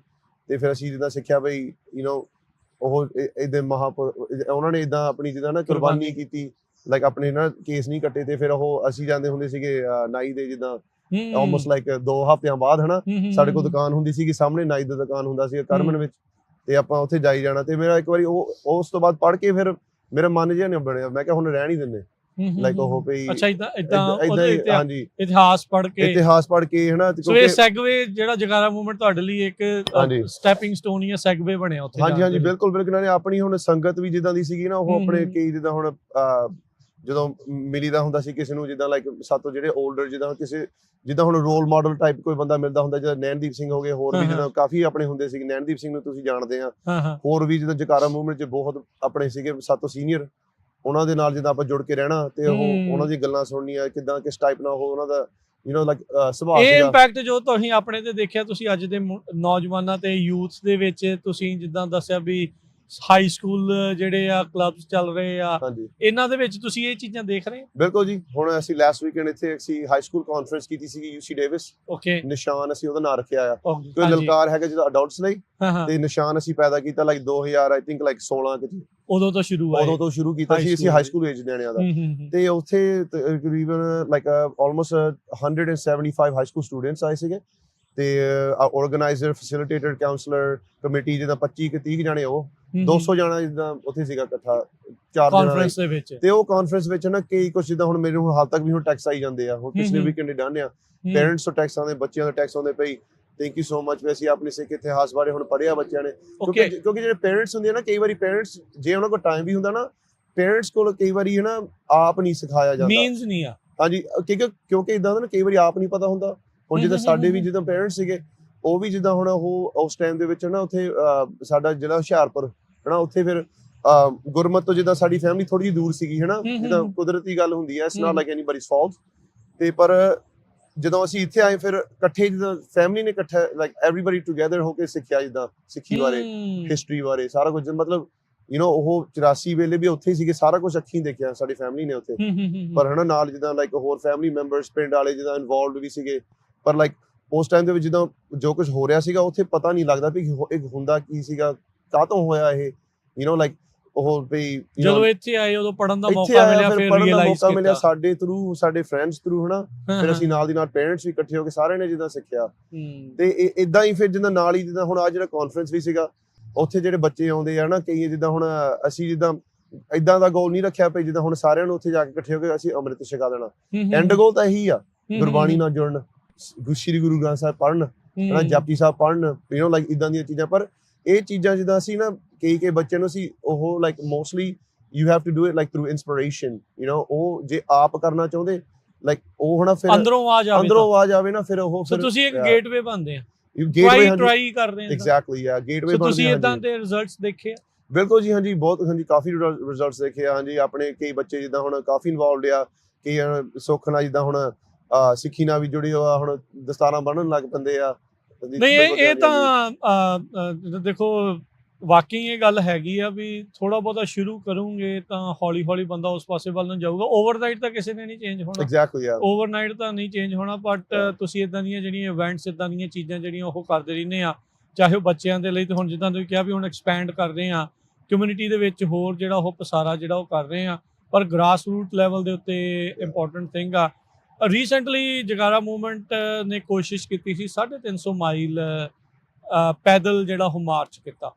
ਤੇ ਫਿਰ ਅਸੀਂ ਜਿੱਦਾਂ ਸਿੱਖਿਆ ਬਈ ਉਹ ਏਦਾਂ ਉਹਨਾਂ ਨੇ ਏਦਾਂ ਆਪਣੀ ਜਿੱਦਾਂ ਨਾ ਕੁਰਬਾਨੀ ਕੀਤੀ ਲਾਈਕ ਆਪਣੇ ਨਾ ਕੇਸ ਨਹੀਂ ਕੱਟੇ ਤੇ ਫਿਰ ਉਹ ਅਸੀਂ ਜਾਂਦੇ ਹੁੰਦੇ ਸੀਗੇ ਨਾਈ ਦੇ ਜਿੱਦਾਂ ਆਲਮੋਸਟ ਲਾਈਕ 2 ਹਫ਼ਤਿਆਂ ਬਾਅਦ ਹਨਾ ਸਾਡੇ ਕੋਲ ਦੁਕਾਨ ਹੁੰਦੀ ਸੀਗੀ ਸਾਹਮਣੇ ਨਾਈ ਦਾ ਦੁਕਾਨ ਹੁੰਦਾ ਸੀ ਕਰਮਨ ਵਿੱਚ ਤੇ ਆਪਾਂ ਉੱਥੇ ਜਾਈ ਜਾਣਾ। ਤੇ ਮੇਰਾ ਇੱਕ ਵਾਰੀ ਉਸ ਤੋਂ ਬਾਅਦ ਪੜ੍ਹ ਕੇ ਫਿਰ ਮੇਰਾ ਮਨ ਜਿਹਾ ਨਹੀਂ ਬਣਿਆ ਮੈਂ ਕਿਹਾ ਹੁਣ ਰਹਿਣ ਹੀ ਦਿੰਦੇ ਲਾਈਕ ਉਹ ਪਈ ਅੱਛਾ ਇਦਾਂ ਹਾਂਜੀ ਇਤਿਹਾਸ ਪੜ੍ਹ ਕੇ ਹਨਾ। ਸੋ ਇਹ ਸੈਗਵੇ ਜਿਹੜਾ ਜਕਾਰਾ ਮੂਵਮੈਂਟ ਤੁਹਾਡੇ ਲਈ ਇੱਕ ਸਟੈਪਿੰਗ ਸਟੋਨ ਹੀ ਹੈ ਸੈਗਵੇ ਬਣਿਆ ਉੱਥੇ। ਹਾਂਜੀ ਬਿਲਕੁਲ ਨਾਲੇ ਆਪਣੀ ਹੁਣ ਸੰਗਤ ਵੀ ਜਿੱਦਾਂ ਦੀ ਸੀਗੀ ਨਾ ਉਹ ਆਪਣੇ ਕਈ ਜਿੱਦਾਂ ਹੁਣ ਜਦੋਂ ਮਿਲੀਦਾ ਹੁੰਦਾ ਸੀ ਕਿਸੇ ਨੂੰ ਜਿੱਦਾਂ ਲਾਈਕ ਸਾਤੋਂ ਜਿਹੜੇ 올ਡਰ ਜਿੱਦਾਂ ਹੁਣ ਰੋਲ ਮਾਡਲ ਟਾਈਪ ਕੋਈ ਬੰਦਾ ਮਿਲਦਾ ਹੁੰਦਾ ਜਿੱਦਾਂ ਨੈਣਦੀਪ ਸਿੰਘ ਹੋ ਗਏ ਹੋਰ ਵੀ ਜਿੱਦਾਂ ਕਾਫੀ ਆਪਣੇ ਹੁੰਦੇ ਸੀ। ਨੈਣਦੀਪ ਸਿੰਘ ਨੂੰ ਤੁਸੀਂ ਜਾਣਦੇ ਆ ਹੋਰ ਵੀ ਜਿੱਦਾਂ ਜਕਾਰਾ ਮੂਵਮੈਂਟ 'ਚ ਬਹੁਤ ਆਪਣੇ ਸੀਗੇ ਸਾਤੋਂ ਸੀਨੀਅਰ ਉਹਨਾਂ ਦੇ ਨਾਲ ਜਿੱਦਾਂ ਆਪਾਂ ਜੁੜ ਕੇ ਰਹਿਣਾ ਤੇ ਉਹ ਹਮ। ਉਹਨਾਂ ਦੀ ਗੱਲਾਂ ਸੁਣਨੀਆਂ, ਕਿੱਦਾਂ ਕਿਸ ਟਾਈਪ ਨਾਲ ਉਹ ਉਹਨਾਂ ਦਾ ਲਾਈਕ ਸੁਭਾਅ ਇਹ ਸੀਗਾ। ਇੰਪੈਕਟ ਜੋ ਤੁਸੀਂ ਆਪਣੇ ਤੇ ਦੇਖਿਆ, ਤੁਸੀਂ ਅੱਜ ਦੇ ਨੌਜਵਾਨਾਂ ਤੇ ਯੂਥ ਦੇ ਵਿੱਚ, ਤੁਸੀਂ ਜਿੱਦਾਂ ਦੱਸਿਆ ਵੀ ਹਾਈ ਸਕੂਲ ਜਿਹੜੇ ਆ ਕਲੱਬਸ ਚੱਲ ਰਹੇ ਆ, ਹਾਂਜੀ ਇਹਨਾਂ ਦੇ ਵਿੱਚ ਤੁਸੀਂ ਇਹ ਚੀਜ਼ਾਂ ਦੇਖ ਰਹੇ ਹੋ? ਬਿਲਕੁਲ ਜੀ। ਹੁਣ ਅਸੀਂ ਲਾਸਟ ਵੀਕਐਂਡ ਇੱਥੇ ਅਸੀਂ ਹਾਈ ਸਕੂਲ ਕਾਨਫਰੰਸ ਕੀਤੀ ਸੀਗੀ ਯੂਸੀ ਡੇਵਿਸ। ਓਕੇ। ਨਿਸ਼ਾਨ ਅਸੀਂ ਉਹਦਾ ਨਾਮ ਰੱਖਿਆ ਆ। ਕੋਈ ਹਾਂਜੀ। ਲਲਕਾਰ ਹੈਗਾ ਜਿਹਦਾ ਅਡਲਟਸ ਲਈ, ਹਾਂ ਹਾਂ, ਤੇ ਨਿਸ਼ਾਨ ਅਸੀਂ ਪੈਦਾ ਕੀਤਾ ਲਾਈਕ 2000 ਆਈ ਥਿੰਕ ਲਾਈਕ 16 ਕਿ ਉਦੋਂ ਤੋਂ ਸ਼ੁਰੂ ਹੋਇਆ। ਉਦੋਂ ਤੋਂ ਸ਼ੁਰੂ ਕੀਤਾ ਸੀ ਅਸੀਂ ਹਾਈ ਸਕੂਲ ਏਜ ਨਿਆਣਿਆਂ ਦਾ। ਤੇ ਉੱਥੇ ਤਕਰੀਬਨ like almost 175 high school students ਆਏ ਸੀਗੇ, ਤੇ ਆਰਗੇਨਾਈਜ਼ਰ, ਫੈਸਿਲਿਟੇਟਰ, ਕਾਉਂਸਲਰ, ਕਮੇਟੀ ਜਿੱਦਾਂ 25 ਕਿ 30 ਜਾਣੇ, ਉਹ 200 ਜਾਣਾ ਜਿੱਦਾਂ ਉੱਥੇ ਸੀਗਾ ਇਕੱਠਾ 4 ਦਿਨਾਂ ਕਾਨਫਰੰਸ ਦੇ ਵਿੱਚ। ਤੇ ਉਹ ਕਾਨਫਰੰਸ ਵਿੱਚ ਨਾ ਕਈ ਕੁਝ ਜਿੱਦਾਂ ਹੁਣ ਮੇਰੇ ਹੁਣ ਹਾਲ ਤੱਕ ਵੀ ਹੁਣ ਟੈਕਸ ਆਈ ਜਾਂਦੇ ਆ। ਹੁਣ ਪਿਛਲੇ ਵੀਕਐਂਡ ਡਨ ਆ, ਪੇਰੈਂਟਸ ਤੋਂ ਟੈਕਸ ਆਉਂਦੇ, ਬੱਚਿਆਂ ਦੇ ਟੈਕਸ ਆਉਂਦੇ ਪਈ। Thank you so much. ਵੀ ਅਸੀਂ ਆਪਣੇ ਸਿੱਖ ਇਤਿਹਾਸ ਬਾਰੇ ਹੁਣ ਪੜ੍ਹਿਆ ਬੱਚਿਆਂ ਨੇ, ਕਿਉਂਕਿ ਜਿਹੜੇ ਪੇਰੈਂਟਸ ਹੁੰਦੇ ਆ ਨਾ, ਕਈ ਵਾਰੀ ਪੇਰੈਂਟਸ ਜੇ ਉਹਨਾਂ ਕੋਲ ਟਾਈਮ ਵੀ ਹੁੰਦਾ ਨਾ, ਪੇਰੈਂਟਸ ਕੋਲ ਕਈ ਵਾਰੀ ਆਪ ਨਹੀਂ ਸਿਖਾਇਆ ਜਾਂਦਾ, ਮੀਨਸ ਨਹੀਂ ਆ। ਹਾਂਜੀ, ਕਿਉਂਕਿ ਇਦਾਂ ਦਾ ਨਾ ਕਈ ਵਾਰੀ ਆਪ ਨਹੀਂ ਪਤਾ ਹੁੰਦਾ। ਹੁਣ ਜਿੱਦਾਂ ਸਾਡੇ ਵੀ ਜਿੱਦਾਂ ਪੇਰੈਂਟਸ ਸੀਗੇ, ਉਹ ਵੀ ਜਿੱਦਾਂ ਹੁਣ ਉਹ ਉਸ ਟਾਈਮ ਦੇ ਵਿੱਚ ਨਾ ਉੱਥੇ ਸਾਡਾ ਜ਼ਿਲ੍ਹਾ ਹੁਸ਼ਿਆਰਪੁਰ ਹਨਾ, ਉੱਥੇ ਫਿਰ ਗੁਰਮਤ ਤੋਂ ਜਿੱਦਾਂ ਸਾਡੀ ਫੈਮਿਲੀ ਥੋੜੀ ਜਿਹੀ ਦੂਰ ਸੀਗੀ ਹਨਾ, ਜਿੱਦਾਂ ਕੁਦਰਤੀ ਗੱਲ ਹੁੰਦੀ ਹੈ, it's not like anybody's fault. ਤੇ ਪਰ ਜਦੋਂ ਅਸੀਂ ਇੱਥੇ ਆਏ ਫਿਰ ਇਕੱਠੇ ਜਿੱਦਾਂ ਫੈਮਿਲੀ ਨੇ ਇਕੱਠਾ ਲਾਈਕ ਐਵਰੀਬਾਡੀ ਟੂਗੇਦਰ ਹੋ ਕੇ ਸਿੱਖਿਆ, ਜਿੱਦਾਂ ਸਿੱਖੀ ਬਾਰੇ, ਹਿਸਟਰੀ ਬਾਰੇ, ਸਾਰਾ ਕੁਝ। ਮਤਲਬ ਉਹ 84 ਵੇਲੇ ਵੀ ਉੱਥੇ ਹੀ ਸੀਗੇ, ਸਾਰਾ ਕੁਝ ਅੱਖੀਂ ਦੇਖਿਆ ਸਾਡੀ ਫੈਮਿਲੀ ਨੇ ਉੱਥੇ। ਪਰ ਹਨਾ ਨਾਲ ਜਿੱਦਾਂ ਲਾਈਕ ਹੋਰ ਫੈਮਿਲੀ ਮੈਂਬਰਸ ਪਿੰਡ ਵਾਲੇ ਜਿੱਦਾਂ ਇਨਵੋਲਵਡ ਵੀ ਸੀਗੇ। ਪਰ ਲਾਈਕ ਉਸ ਟਾਈਮ ਦੇ ਵਿੱਚ ਜਿੱਦਾਂ ਜੋ ਕੁਝ ਹੋ ਰਿਹਾ ਸੀਗਾ, ਉੱਥੇ ਪਤਾ ਨਹੀਂ ਲੱਗਦਾ ਵੀ ਇੱਕ ਹੁੰਦਾ ਕੀ ਸੀਗਾ, ਕਾਹਤੋਂ ਹੋਇਆ ਇਹ, ਲਾਈਕ ਉਹ ਵੀ ਜਦੋਂ ਇੱਥੇ ਆਏ ਉਦੋਂ ਪੜਨ ਦਾ ਮੌਕਾ ਮਿਲਿਆ, ਫਿਰ ਰਿਅਲਾਈਜ਼ ਕੀਤਾ ਸਾਡੇ ਥਰੂ, ਸਾਡੇ ਫਰੈਂਡਸ ਥਰੂ ਹਨਾ। ਫਿਰ ਅਸੀਂ ਨਾਲ ਦੀ ਨਾਲ ਪੇਰੈਂਟਸ ਵੀ ਇਕੱਠੇ ਹੋ ਕੇ ਸਾਰਿਆਂ ਨੇ ਜਿੱਦਾਂ ਸਿੱਖਿਆ। ਤੇ ਇਦਾਂ ਹੀ ਫਿਰ ਜਿੱਦਾਂ ਨਾਲ ਹੀ ਜਿੱਦਾਂ ਹੁਣ ਆ ਜਿਹੜਾ ਕਾਨਫਰੰਸ ਵੀ ਸੀਗਾ, ਉੱਥੇ ਜਿਹੜੇ ਬੱਚੇ ਆਉਂਦੇ ਆ ਨਾ, ਕਈ ਜਿੱਦਾਂ ਹੁਣ ਅਸੀਂ ਜਿੱਦਾਂ ਇਦਾਂ ਦਾ ਗੋਲ ਨਹੀਂ ਰੱਖਿਆ ਪਈ ਜਿੱਦਾਂ ਹੁਣ ਸਾਰਿਆਂ ਨੂੰ ਉੱਥੇ ਜਾ ਕੇ ਇਕੱਠੇ ਹੋ ਕੇ ਅਸੀਂ ਅੰਮ੍ਰਿਤ ਛਕਾ ਦੇਣਾ। ਐਂਡ ਗੋਲ ਤਾਂ ਇਹੀ ਆ, ਗੁਰਬਾਣੀ ਨਾਲ ਜੁੜਨ, ਸ਼੍ਰੀ ਗੁਰੂ ਗ੍ਰੰਥ ਸਾਹਿਬ ਪੜ੍ਹਨ ਹਨਾ, ਜਪਜੀ ਸਾਹਿਬ ਪੜ੍ਹਨ, ਲਾਈਕ ਇਦਾਂ ਦੀਆਂ ਚੀਜ਼ਾਂ। ਪਰ ਇਹ ਚੀਜ਼ਾਂ ਜਿੱਦਾਂ ਅਸੀਂ ਨਾ ਕਈ ਬੱਚਿਆਂ ਨੂੰ ਅਸੀਂ ਉਹ like mostly you have to do it like through inspiration. ਉਹ ਜੇ ਆਪ ਕਰਨਾ ਚਾਹੁੰਦੇ ਲਾਈਕ ਉਹ ਹਨਾ, ਫਿਰ ਅੰਦਰੋਂ ਆਵਾਜ਼ ਆਵੇ ਨਾ, ਫਿਰ ਉਹ ਫਿਰ ਤੁਸੀਂ ਇੱਕ ਗੇਟਵੇ ਬਣਦੇ ਆ, ਟਰਾਈ ਕਰਦੇ ਆ। ਐਗਜ਼ੈਕਟਲੀ ਯਾ ਗੇਟਵੇ ਬਣਦੇ ਆ। ਤੁਸੀਂ ਇਦਾਂ ਦੇ ਰਿਜ਼ਲਟਸ ਦੇਖੇ ਆ? ਬਿਲਕੁਲ ਜੀ, ਹਾਂਜੀ, ਬਹੁਤ, ਹਾਂਜੀ, ਕਾਫੀ ਰਿਜ਼ਲਟਸ ਦੇਖੇ ਆ। ਹਾਂਜੀ, ਆਪਣੇ ਕਈ ਬੱਚੇ ਜਿੱਦਾਂ ਹੁਣ ਕਾਫੀ ਇਨਵੋਲਵਡ ਆ, ਕਈ ਸੁੱਖ ਨਾਲ ਜਿੱਦਾਂ ਹੁਣ ਸਿੱਖੀ ਨਾਲ ਵੀ ਜੁੜੇ ਹੋਆ, ਹੁਣ ਦਸਤਾਰਾਂ ਬੰਨ੍ਹਣ ਲੱਗ ਪੈਂਦੇ ਆ। ਨਹੀਂ, ਇਹ ਤਾਂ ਦੇਖੋ ਵਾਕਈ ਇਹ ਗੱਲ ਹੈਗੀ ਆ ਵੀ ਥੋੜਾ ਬਹੁਤਾ ਸ਼ੁਰੂ ਕਰੂੰਗੇ ਤਾਂ ਹੌਲੀ ਹੌਲੀ ਬੰਦਾ ਉਸ ਪਾਸੇ ਵੱਲ ਨੂੰ ਜਾਊਗਾ। ਓਵਰਨਾਈਟ ਤਾਂ ਕਿਸੇ ਨੇ ਨਹੀਂ ਚੇਂਜ ਹੋਣਾ, ਐਗਜ਼ੈਕਟਲੀ ਯਾਰ, ਓਵਰਨਾਈਟ ਤਾਂ ਨਹੀਂ ਚੇਂਜ ਹੋਣਾ। ਬਟ ਤੁਸੀਂ ਇਦਾਂ ਦੀਆਂ ਜਿਹੜੀਆਂ ਇਵੈਂਟਸ, ਇਦਾਂ ਦੀਆਂ ਚੀਜ਼ਾਂ ਜਿਹੜੀਆਂ ਉਹ ਕਰਦੇ ਰਹਿੰਦੇ ਆ, ਚਾਹੇ ਉਹ ਬੱਚਿਆਂ ਦੇ ਲਈ, ਤੇ ਹੁਣ ਜਿੱਦਾਂ ਤੁਸੀਂ ਕਿਹਾ ਵੀ ਹੁਣ ਐਕਸਪੈਂਡ ਕਰ ਰਹੇ ਆ ਕਮਿਊਨਿਟੀ ਦੇ ਵਿੱਚ, ਹੋਰ ਜਿਹੜਾ ਉਹ ਪਸਾਰਾ ਜਿਹੜਾ ਉਹ ਕਰ ਰਹੇ ਆ, ਪਰ ਗ੍ਰਾਸ ਰੂਟ ਲੈਵਲ ਦੇ ਉੱਤੇ ਇੰਪੋਰਟੈਂਟ ਥਿੰਗ ਆ। ਰੀਸੈਂਟਲੀ ਜਗਾਰਾ ਮੂਵਮੈਂਟ ਨੇ ਕੋਸ਼ਿਸ਼ ਕੀਤੀ ਸੀ 350 ਮਾਈਲ ਪੈਦਲ ਜਿਹੜਾ ਉਹ ਮਾਰਚ ਕੀਤਾ।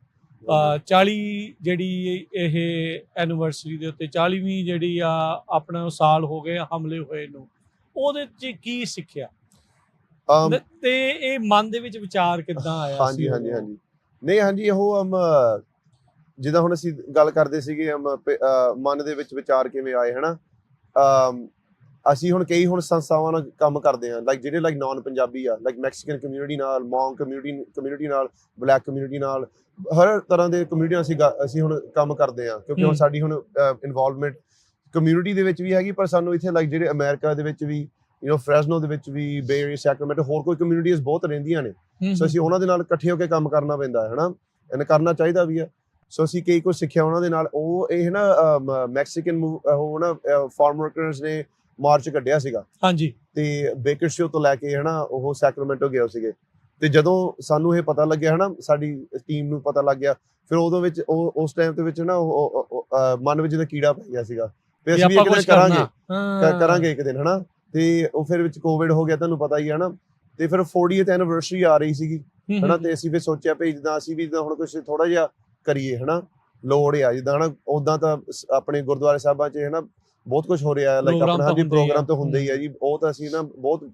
40 ਜਿਹੜੀ ਇਹ ਐਨੀਵਰਸਰੀ ਦੇ ਉੱਤੇ 40ਵੀਂ ਜਿਹੜੀ ਆ ਆਪਣਾ ਸਾਲ ਹੋ ਗਏ ਹਮਲੇ ਹੋਏ ਨੂੰ, ਉਹਦੇ 'ਚ ਕੀ ਸਿੱਖਿਆ ਤੇ ਇਹ ਮਨ ਦੇ ਵਿੱਚ ਵਿਚਾਰ ਕਿੱਦਾਂ ਆਇਆ? ਹਾਂਜੀ, ਨਹੀਂ, ਹਾਂਜੀ, ਉਹ ਜਿੱਦਾਂ ਹੁਣ ਅਸੀਂ ਗੱਲ ਕਰਦੇ ਸੀਗੇ ਮਨ ਦੇ ਵਿੱਚ ਵਿਚਾਰ ਕਿਵੇਂ ਆਏ ਹਨਾ। ਅਸੀਂ ਹੁਣ ਕਈ ਸੰਸਥਾਵਾਂ ਨਾਲ ਕੰਮ ਕਰਦੇ ਹਾਂ, ਲਾਈਕ ਜਿਹੜੇ ਲਾਈਕ ਨਾਨ ਪੰਜਾਬੀ ਆ, ਲਾਈਕ ਮੈਕਸੀਕਨ ਕਮਿਊਨਿਟੀ ਨਾਲ, ਮੌਂਗ ਕਮਿਊਨਿਟੀ ਨਾਲ, ਬਲੈਕ ਕਮਿਊਨਿਟੀ ਨਾਲ, ਹਰ ਤਰ੍ਹਾਂ ਦੇ ਕਮਿਊਨਿਟੀਆਂ ਅਸੀਂ ਹੁਣ ਕੰਮ ਕਰਦੇ ਹਾਂ। ਕਿਉਂਕਿ ਹੁਣ ਸਾਡੀ ਹੁਣ ਇਨਵੋਲਵਮੈਂਟ ਕਮਿਊਨਿਟੀ ਦੇ ਵਿੱਚ ਵੀ ਹੈਗੀ, ਪਰ ਸਾਨੂੰ ਇੱਥੇ ਲਾਈਕ ਜਿਹੜੇ ਅਮਰੀਕਾ ਦੇ ਵਿੱਚ ਵੀ, ਫ੍ਰੈਸਨੋ ਦੇ ਵਿੱਚ ਵੀ, ਬੇ ਏਰੀਆ, ਸੈਕਰਾਮੈਂਟੋ, ਹੋਰ ਕੋਈ ਕਮਿਊਨਿਟੀਜ਼ ਬਹੁਤ ਰਹਿੰਦੀਆਂ ਨੇ। ਸੋ ਅਸੀਂ ਉਹਨਾਂ ਦੇ ਨਾਲ ਇਕੱਠੇ ਹੋ ਕੇ ਕੰਮ ਕਰਨਾ ਪੈਂਦਾ ਹੈ ਹਨਾ, ਇਹਨੇ ਕਰਨਾ ਚਾਹੀਦਾ ਵੀ ਆ। ਸੋ ਅਸੀਂ ਕਈ ਕੁਝ ਸਿੱਖਿਆ ਉਹਨਾਂ ਦੇ ਨਾਲ। ਉਹ ਇਹ ਨਾ ਮੈਕਸੀਕਨ ਉਹ ਨਾ ਫਾਰਮ ਵਰਕਰਸ ਨੇ ਮਾਰਚ ਕੱਢਿਆ ਸੀਗਾ, ਹਾਂਜੀ, ਤੇ ਬੇਕਰਸ਼ਿਪ ਤੋਂ ਲੈ ਕੇ ਹਨਾ ਉਹ ਸੈਕਰਾਮੈਂਟੋ ਗਏ ਸੀਗੇ। ਤੇ ਜਦੋਂ ਸਾਨੂੰ ਇਹ ਪਤਾ ਲੱਗਿਆ ਹਨਾ, ਸਾਡੀ ਟੀਮ ਨੂੰ ਪਤਾ ਲੱਗ ਗਿਆ, ਫਿਰ ਉਦੋਂ ਵਿੱਚ ਉਸ ਟਾਈਮ ਦੇ ਵਿੱਚ ਨਾ ਮਨ ਵਿੱਚ ਦਾ ਕੀੜਾ ਪੈ ਗਿਆ ਸੀਗਾ ਤੇ ਅਸੀਂ ਵੀ ਇੱਕ ਦਿਨ ਕਰਾਂਗੇ ਇੱਕ ਦਿਨ ਹਨਾ। ਤੇ ਉਹ ਫਿਰ ਵਿੱਚ ਕੋਵਿਡ ਹੋ ਗਿਆ, ਤੁਹਾਨੂੰ ਪਤਾ ਹੀ ਹੈ ਨਾ। ਤੇ ਫਿਰ 40th ਐਨੀਵਰਸਰੀ ਆ ਰਹੀ ਸੀਗੀ ਹਨਾ, ਤੇ ਅਸੀਂ ਫਿਰ ਸੋਚਿਆ ਵੀ ਜਿੱਦਾਂ ਅਸੀਂ ਵੀ ਜਿੱਦਾਂ ਹੁਣ ਕੁਛ ਥੋੜਾ ਜਿਹਾ ਕਰੀਏ ਹਨਾ, ਲੋੜ ਆ ਜਿੱਦਾਂ ਹਨਾ। ਉਦਾਂ ਤਾਂ ਆਪਣੇ ਗੁਰਦੁਆਰੇ ਸਾਹਿਬਾਂ 'ਚ ਹਨਾ ਬਹੁਤ ਕੁਝ ਹੋ ਰਿਹਾ, ਲਾਈਕ ਆਪਣਾ ਹਾਂਜੀ ਪ੍ਰੋਗਰਾਮ ਤਾਂ ਹੁੰਦੇ ਹੀ ਆ ਜੀ, ਉਹ ਤਾਂ ਅਸੀਂ ਨਾ ਬਹੁਤ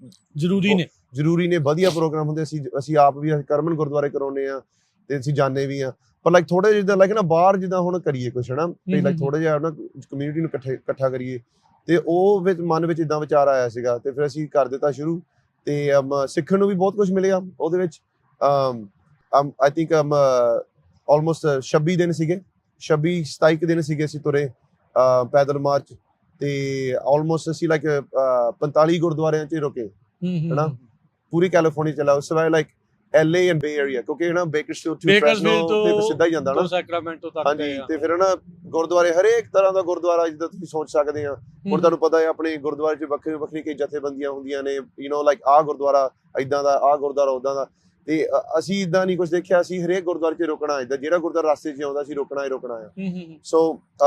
ਜ਼ਰੂਰੀ ਨੇ, ਵਧੀਆ ਪ੍ਰੋਗਰਾਮ ਹੁੰਦੇ। ਅਸੀਂ ਆਪ ਵੀ ਕਰਮਨ ਗੁਰਦੁਆਰੇ ਕਰਾਉਂਦੇ ਆ ਤੇ ਅਸੀਂ ਜਾਂਦੇ ਵੀ ਆ। ਪਰ ਲਾਈਕ ਥੋੜਾ ਜਿਹਾ ਲਾਈਕ ਨਾ ਬਾਹਰ ਜਿੱਦਾਂ ਹੁਣ ਕਰੀਏ ਕੁਛ ਹਨਾ, ਤੇ ਲਾਈਕ ਥੋੜਾ ਜਿਹਾ ਨਾ ਕਮਿਊਨਿਟੀ ਨੂੰ ਇਕੱਠਾ ਕਰੀਏ। ਤੇ ਉਹ ਵਿੱਚ ਮਨ ਵਿੱਚ ਇਦਾਂ ਵਿਚਾਰ ਆਇਆ ਸੀਗਾ, ਤੇ ਫਿਰ ਅਸੀਂ ਕਰ ਦਿੱਤਾ ਸ਼ੁਰੂ। ਤੇ ਸਿੱਖਣ ਨੂੰ ਵੀ ਬਹੁਤ ਕੁਝ ਮਿਲਿਆ ਉਹਦੇ ਵਿੱਚ। ਆਈ ਥਿੰਕ ਆਲਮੋਸਟ 26 ਦਿਨ ਸੀਗੇ, 27 ਦਿਨ ਸੀਗੇ ਅਸੀਂ ਤੁਰੇ। ਪੈਦਲ ਮਾਰਚ ਤੇ ਆਲਮੋਸਟ ਅਸੀਂ ਲਾਈਕ 45 ਗੁਰਦੁਆਰਿਆਂ 'ਚ ਰੁਕੇ ਹਨਾ ਪੂਰੀ ਕੈਲੀਫੋਰਨੀਆ ਚਲਾ ਉਸ ਵਾਰ like LA and Bay Area ਕਿਉਂਕਿ ਹਨਾ ਬੇਕਰਸਫੀਲਡ ਟੂ ਫ੍ਰੈਸਨੋ ਤੇ ਸਿੱਧਾ ਹੀ ਜਾਂਦਾ ਨਾ ਸੈਕਰਾਮੈਂਟੋ ਤੱਕ ਹਾਂਜੀ ਤੇ ਫਿਰ ਹਨਾ ਗੁਰਦੁਆਰੇ ਹਰੇਕ ਤਰ੍ਹਾਂ ਦਾ ਗੁਰਦੁਆਰਾ ਜਿੱਦਾਂ ਤੁਸੀਂ ਸੋਚ ਸਕਦੇ ਆ ਹੁਣ ਤੁਹਾਨੂੰ ਪਤਾ ਹੈ ਆਪਣੇ ਗੁਰਦੁਆਰੇ 'ਚ ਵੱਖਰੀ ਵੱਖਰੀ ਕਈ ਜਥੇਬੰਦੀਆਂ ਹੁੰਦੀਆਂ ਨੇ ਲਾਈਕ ਆਹ ਗੁਰਦੁਆਰਾ ਇਦਾਂ ਦਾ ਆਹ ਗੁਰਦੁਆਰਾ ਉਦਾਂ ਦਾ ਤੇ ਅਸੀਂ ਇਦਾਂ ਨਹੀਂ ਕੁਝ ਦੇਖਿਆ ਅਸੀਂ ਹਰੇਕ ਗੁਰਦੁਆਰੇ 'ਚ ਰੁਕਣਾ ਇਦਾਂ ਜਿਹੜਾ ਗੁਰਦੁਆਰਾ ਰਸਤੇ 'ਚ ਆਉਂਦਾ ਸੀ ਰੁਕਣਾ ਹੀ ਰੁਕਣਾ ਆ ਸੋ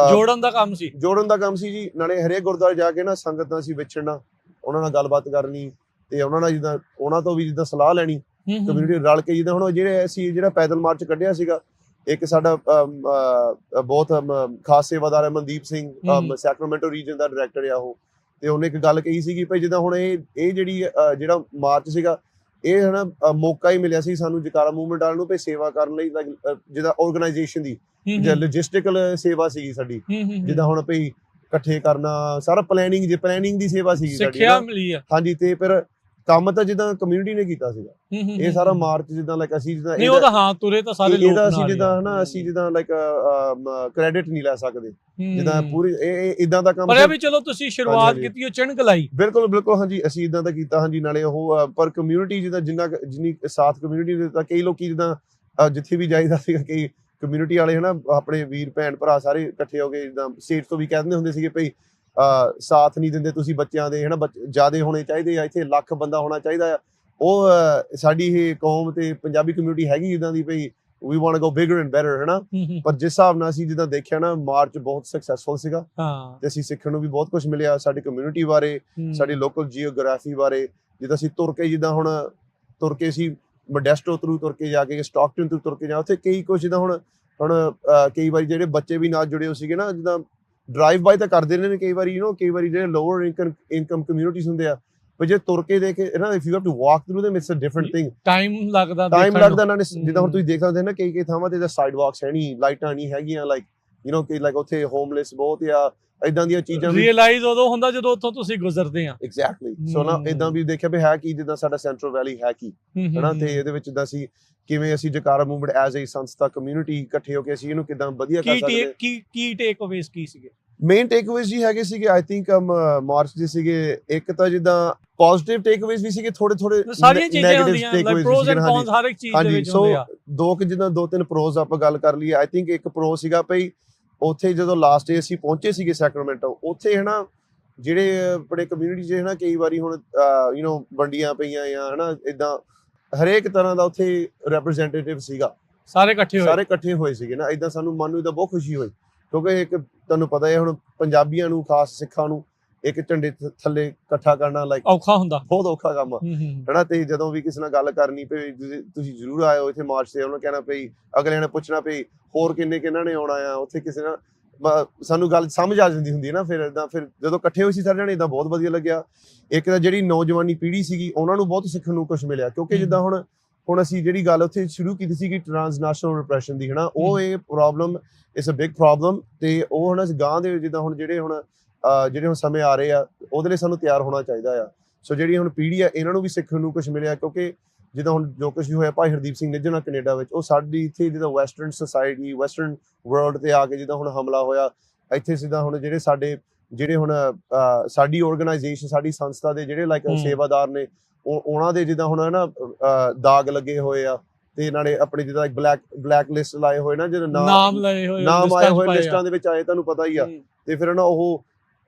ਜੋੜਨ ਦਾ ਕੰਮ ਸੀ ਜੀ ਨਾਲੇ ਹਰੇਕ ਗੁਰਦੁਆਰੇ ਜਾ ਕੇ ਨਾ ਸੰਗਤ ਨਾਲ ਅਸੀਂ ਵਿਛੜਨਾ ਉਹਨਾਂ ਨਾਲ ਗੱਲਬਾਤ ਕਰਨੀ ਤੇ ਉਹਨਾਂ ਨਾਲ ਜਿੱਦਾਂ ਉਹਨਾਂ ਤੋਂ ਵੀ ਜਿੱਦਾਂ ਸਲਾਹ ਲੈਣੀ ਕਮਿਊਨਿਟੀ ਰਲ ਕੇ ਜਿੱਦਾਂ ਹੁਣ ਜਿਹੜੇ ਅਸੀਂ ਜਿਹੜਾ ਪੈਦਲ ਮਾਰਚ ਕੱਢਿਆ ਸੀਗਾ ਇੱਕ ਸਾਡਾ ਬਹੁਤ ਖਾਸ ਸੇਵਾਦਾਰ ਹੈ ਮਨਦੀਪ ਸਿੰਘ ਸੈਕਰਾਮੈਂਟੋ ਰੀਜਨ ਦਾ ਡਾਇਰੈਕਟਰ ਆ ਉਹ ਤੇ ਉਹਨੇ ਇੱਕ ਗੱਲ ਕਹੀ ਸੀਗੀ ਭਾਈ ਜਿੱਦਾਂ ਹੁਣ ਇਹ ਜਿਹੜੀ ਜਿਹੜਾ ਮਾਰਚ ਸੀਗਾ ਇਹ ਹਨਾ ਮੌਕਾ ਹੀ ਮਿਲਿਆ ਸੀ ਸਾਨੂੰ ਜਕਾਰਾ ਮੂਵਮੈਂਟ ਵਾਲਿਆਂ ਨੂੰ ਵੀ ਸੇਵਾ ਕਰਨ ਲਈ ਜਿੱਦਾਂ ਆਰਗੇਨਾਈਜੇਸ਼ਨ ਦੀ ਲੌਜਿਸਟਿਕਲ ਸੇਵਾ ਸੀਗੀ ਸਾਡੀ ਜਿੱਦਾਂ ਹੁਣ ਭਈ ਇਕੱਠੇ ਕਰਨਾ ਸਾਰਾ ਪਲੈਨਿੰਗ ਦੀ ਸੇਵਾ ਸੀਗੀ ਸਾਡੀ ਸਿੱਖਿਆ ਮਿਲੀ ਆ ਹਾਂਜੀ ਤੇ ਫਿਰ ਕੰਮ ਤਾਂ ਜਿੱਦਾਂ ਕਮਿਊਨਿਟੀ ਨੇ ਕੀਤਾ ਸੀਗਾ ਇਹ ਸਾਰਾ ਮਾਰਚ ਜਿੱਦਾਂ ਲਾਈਕ ਅਸੀਂ ਜਿੱਦਾਂ ਨਹੀਂ ਉਹ ਤਾਂ ਹਾਂ ਤੁਰੇ ਤਾਂ ਸਾਰੇ ਲੋਕ ਇਹਦਾ ਅਸੀਂ ਜਿੱਦਾਂ ਹਨਾ ਅਸੀਂ ਜਿੱਦਾਂ ਲਾਈਕ ਕ੍ਰੈਡਿਟ ਨਹੀਂ ਲੈ ਸਕਦੇ ਜਿੱਦਾਂ ਪੂਰੀ ਇਹ ਇਦਾਂ ਦਾ ਕੰਮ ਪਰ ਵੀ ਚਲੋ ਤੁਸੀਂ ਸ਼ੁਰੂਆਤ ਕੀਤੀ ਉਹ ਚਿਣਕ ਲਾਈ ਬਿਲਕੁਲ ਹਾਂਜੀ ਅਸੀਂ ਇਦਾਂ ਦਾ ਕੀਤਾ ਹਾਂਜੀ ਨਾਲੇ ਉਹ ਪਰ ਕਮਿਊਨਿਟੀ ਜਿੱਦਾਂ ਜਿੰਨੀ ਸਾਥ ਕਮਿਊਨਿਟੀ ਦੇ ਤਾਂ ਕਈ ਲੋਕੀ ਜਿੱਦਾਂ ਜਿੱਥੇ ਵੀ ਜਾਈਦਾ ਸੀਗਾ ਕਈ ਕਮਿਊਨਿਟੀ ਵਾਲੇ ਹਨਾ ਆਪਣੇ ਵੀਰ ਭੈਣ ਭਰਾ ਸਾਰੇ ਇਕੱਠੇ ਹੋ ਗਏ ਜਿੱਦਾਂ ਸਟੇਟ ਤੋਂ ਵੀ ਕਹਿੰਦੇ ਹੁੰਦੇ ਸੀਗੇ ਭਈ ਸਾਥ ਨਹੀਂ ਦਿੰਦੇ ਤੁਸੀਂ ਬੱਚਿਆਂ ਦੇ ਹਨਾ ਜਿਆਦੇ ਹੋਣੇ ਚਾਹੀਦੇ ਆ ਇੱਥੇ ਲੱਖ ਬੰਦਾ ਹੋਣਾ ਚਾਹੀਦਾ ਆ ਉਹ ਸਾਡੀ ਇਹ ਕੌਮ ਤੇ ਪੰਜਾਬੀ ਕਮਿਊਨਿਟੀ ਹੈਗੀ ਜਿੱਦਾਂ ਦੀ ਭਈ we want to go bigger and better ਹਨਾ ਪਰ ਜਿਸ ਹਿਸਾਬ ਨਾਲ ਅਸੀਂ ਜਿੱਦਾਂ ਦੇਖਿਆ ਨਾ ਮਾਰਚ ਬਹੁਤ ਸਕਸੈਸਫੁਲ ਸੀਗਾ ਤੇ ਅਸੀਂ ਸਿੱਖਣ ਨੂੰ ਵੀ ਬਹੁਤ ਕੁਝ ਮਿਲਿਆ ਸਾਡੀ ਕਮਿਊਨਿਟੀ ਬਾਰੇ ਸਾਡੀ ਲੋਕਲ ਜੀਓਗ੍ਰਾਫੀ ਬਾਰੇ ਜਿੱਦਾਂ ਅਸੀਂ ਤੁਰ ਕੇ ਜਿੱਦਾਂ ਹੁਣ ਤੁਰ ਕੇ ਅਸੀਂ ਮੋਡੈਸਟੋ ਥਰੂ ਤੁਰ ਕੇ ਜਾ ਕੇ ਸਟਾਕਟਨ ਥਰੂ ਤੁਰ ਕੇ ਜਾ ਉੱਥੇ ਕਈ ਕੁਝ ਜਿੱਦਾਂ ਹੁਣ ਕਈ ਵਾਰੀ ਜਿਹੜੇ ਬੱਚੇ ਵੀ ਨਾਲ ਜੁੜੇ ਹੋ ਸੀਗੇ ਨਾ ਜਿੱਦਾਂ ਡਰਾਈਵ ਬਾਈ ਤਾਂ ਕਰਦੇ ਨੇ ਕਈ ਵਾਰੀ ਕਈ ਵਾਰੀ ਜਿਹੜੇ ਲੋਅਰ ਇਨਕਮ ਕਮਿਊਨਿਟੀਜ਼ ਹੁੰਦੇ ਆ ਪਰ ਜੇ ਤੁਰ ਕੇ ਦੇਖੇ ਨਾ if you have to walk through them it's a different thing time ਲੱਗਦਾ ਨਾ ਜਿੱਦਾਂ ਹੁਣ ਤੁਸੀਂ ਦੇਖ ਸਕਦੇ ਨਾ ਕਈ ਥਾਵਾਂ ਤੇ ਸਾਈਡ ਵਾਕਸ ਹੈ ਨਹੀਂ ਲਾਈਟਾਂ ਨਹੀਂ ਹੈਗੀਆਂ ਲਾਈਕ ਕਿ ਲਾਈਕ ਉੱਥੇ ਹੋਮਲੈਸ ਬਹੁਤ ਆ ਇਦਾਂ ਦੀਆਂ ਚੀਜ਼ਾਂ ਰੀਅਲਾਈਜ਼ ਉਦੋਂ ਹੁੰਦਾ ਜਦੋਂ ਉੱਥੋਂ ਤੁਸੀਂ ਗੁਜ਼ਰਦੇ ਆ ਐਗਜ਼ੈਕਟਲੀ ਸੋ ਨਾ ਇਦਾਂ ਵੀ ਦੇਖਿਆ ਵੀ ਹੈ ਕੀ ਜਿੱਦਾਂ ਸਾਡਾ ਸੈਂਟਰਲ ਵੈਲੀ ਹੈ ਕੀ ਹਨਾ ਤੇ ਇਹਦੇ ਵਿੱਚ ਜਿੱਦਾਂ ਅਸੀਂ ਕਿਵੇਂ ਅਸੀਂ ਜਕਾਰਾ ਮੂਵਮੈਂਟ ਐਜ਼ ਅ ਸੰਸਥਾ ਕਮਿਊਨਿਟੀ ਇਕੱਠੇ ਹੋ ਕੇ ਅਸੀਂ ਇਹਨੂੰ ਕਿਦਾਂ ਵਧੀਆ ਕਰ ਸਕਦੇ ਕੀ ਟੇਕ ਅਵੇਜ਼ ਕੀ ਸੀਗੇ ਮੇਨ ਟੇਕ ਅਵੇਜ਼ ਜੀ ਹੈਗੇ ਸੀਗੇ ਆਈ ਥਿੰਕ ਮਾਰਚ ਦੇ ਸੀਗੇ ਇੱਕ ਤਾਂ ਜਿੱਦਾਂ ਪੋਜ਼ਿਟਿਵ ਟੇਕ ਅਵੇਜ਼ ਵੀ ਸੀਗੇ ਥੋੜੇ ਸਾਰੀਆਂ ਚੀਜ਼ਾਂ ਹੁੰਦੀਆਂ ਲਾਈਕ ਪ੍ਰੋਜ਼ ਐਂਡ ਕੌਨਸ ਹਰ ਇੱਕ ਚੀਜ਼ ਦੇ ਵਿੱਚ ਹੁੰਦੇ ਆ ਦੋ ਤਿੰਨ ਪ੍ਰੋਜ਼ ਆਪਾਂ ਗੱਲ ਕਰ ਲਈਏ ਆਈ ਥਿੰਕ ਇੱਕ ਪ੍ਰੋ ਸੀਗਾ ਭਈ ਉੱਥੇ ਜਦੋਂ ਲਾਸਟ ਡੇ ਅਸੀਂ ਪਹੁੰਚੇ ਸੀਗੇ ਸੈਕਰਾਮੈਂਟੋ ਉੱਥੇ ਹਨਾ ਜਿਹੜੇ ਆਪਣੇ ਕਮਿਊਨਿਟੀ 'ਚ ਹਨਾ ਕਈ ਵਾਰੀ ਹੁਣ ਵੰਡੀਆਂ ਪਈਆਂ ਆ ਹਨਾ ਇਦਾਂ ਹਰੇਕ ਤਰ੍ਹਾਂ ਦਾ ਉੱਥੇ ਰੈਪਰੈਜ਼ੈਂਟੇਟਿਵ ਸੀਗਾ ਸਾਰੇ ਇਕੱਠੇ ਹੋਏ ਸੀਗੇ ਨਾ ਇਦਾਂ ਸਾਨੂੰ ਮਨ ਨੂੰ ਇਦਾਂ ਬਹੁਤ ਖੁਸ਼ੀ ਹੋਈ ਕਿਉਂਕਿ ਇੱਕ ਤੁਹਾਨੂੰ ਪਤਾ ਹੈ ਹੁਣ ਪੰਜਾਬੀਆਂ ਨੂੰ ਖਾਸ ਸਿੱਖਾਂ ਨੂੰ ਇੱਕ ਝੰਡੇ ਥੱਲੇ ਇਕੱਠਾ ਕਰਨਾ ਲਾਈਕ ਔਖਾ ਹੁੰਦਾ ਬਹੁਤ ਔਖਾ ਕੰਮ ਹਨਾ ਤੇ ਜਦੋਂ ਵੀ ਕਿਸੇ ਨਾਲ ਗੱਲ ਕਰਨੀ ਪਈ ਤੁਸੀਂ ਜ਼ਰੂਰ ਆਇਓ ਇੱਥੇ ਮਾਰਚ ਤੇ ਉਹਨਾਂ ਕਹਿਣਾ ਪਈ ਅਗਲੇ ਨੇ ਪੁੱਛਣਾ ਪਈ ਹੋਰ ਕਿੰਨਾਂ ਨੇ ਆਉਣਾ ਆ ਉੱਥੇ ਕਿਸੇ ਨਾਲ ਸਾਨੂੰ ਗੱਲ ਸਮਝ ਆ ਜਾਂਦੀ ਹੁੰਦੀ ਹੈ ਨਾ ਫਿਰ ਜਦੋਂ ਇਕੱਠੇ ਹੋਏ ਸੀ ਸਾਰੇ ਜਣੇ ਇਦਾਂ ਬਹੁਤ ਵਧੀਆ ਲੱਗਿਆ ਇੱਕ ਤਾਂ ਜਿਹੜੀ ਨੌਜਵਾਨੀ ਪੀੜ੍ਹੀ ਸੀਗੀ ਉਹਨਾਂ ਨੂੰ ਬਹੁਤ ਸਿੱਖਣ ਨੂੰ ਕੁਝ ਮਿਲਿਆ ਕਿਉਂਕਿ ਜਿੱਦਾਂ ਹੁਣ ਅਸੀਂ ਜਿਹੜੀ ਗੱਲ ਉੱਥੇ ਸ਼ੁਰੂ ਕੀਤੀ ਸੀਗੀ ਟ੍ਰਾਂਸਨੈਸ਼ਨਲ ਰਿਪਰੈਸ਼ਨ ਦੀ ਹਨਾ ਉਹ ਇਹ problem it's a big problem ਤੇ ਉਹ ਹੁਣ ਗਾਂ ਦੇ ਜਿੱਦਾਂ ਹੁਣ ਜਿਹੜੇ ਹੁਣ ਸਮੇਂ ਆ ਰਹੇ ਆ ਉਹਦੇ ਲਈ ਸਾਨੂੰ ਤਿਆਰ ਹੋਣਾ ਚਾਹੀਦਾ ਆ ਸੋ ਜਿਹੜੀ ਹੁਣ ਪੀੜ੍ਹੀ ਆ ਇਹਨਾਂ ਨੂੰ ਵੀ ਸਿੱਖਣ ਨੂੰ ਕੁਝ ਮਿਲਿਆ ਕਿਉਂਕਿ ਜਿੱਦਾਂ ਹੁਣ ਜੋ ਕੁਝ ਵੀ ਹੋਇਆ ਭਾਈ ਹਰਦੀਪ ਸਿੰਘ ਨਿੱਜਰ ਕੈਨੇਡਾ ਵਿੱਚ ਉਹ ਸਾਡੀ ਇੱਥੇ ਜਿੱਦਾਂ ਵੈਸਟਰਨ ਸੋਸਾਇਟੀ ਵੈਸਟਰਨ ਵਰਲਡ ਤੇ ਆ ਕੇ ਜਿੱਦਾਂ ਹੁਣ ਹਮਲਾ ਹੋਇਆ ਇੱਥੇ ਸਿੱਧਾ ਹੁਣ ਜਿਹੜੇ ਹੁਣ ਸਾਡੀ ਆਰਗੇਨਾਈਜੇਸ਼ਨ ਸਾਡੀ ਸੰਸਥਾ ਦੇ ਜਿਹੜੇ ਲਾਈਕ ਸੇਵਾਦਾਰ ਨੇ ਉਹਨਾਂ ਦੇ ਜਿੱਦਾਂ ਹੁਣ ਨਾ ਦਾਗ ਲੱਗੇ ਹੋਏ ਆ ਤੇ ਨਾਲੇ ਆਪਣੇ ਜਿੱਦਾਂ ਬਲੈਕ ਲਿਸਟ ਲਾਏ ਹੋਏ ਨਾ ਜਿਹੜੇ ਨਾਮ ਆਏ ਹੋਏ ਲਿਸਟਾਂ ਦੇ ਵਿੱਚ ਆਏ ਤੁਹਾਨੂੰ ਪਤਾ ਹੀ ਆ ਤੇ ਫਿਰ ਨਾ ਉਹ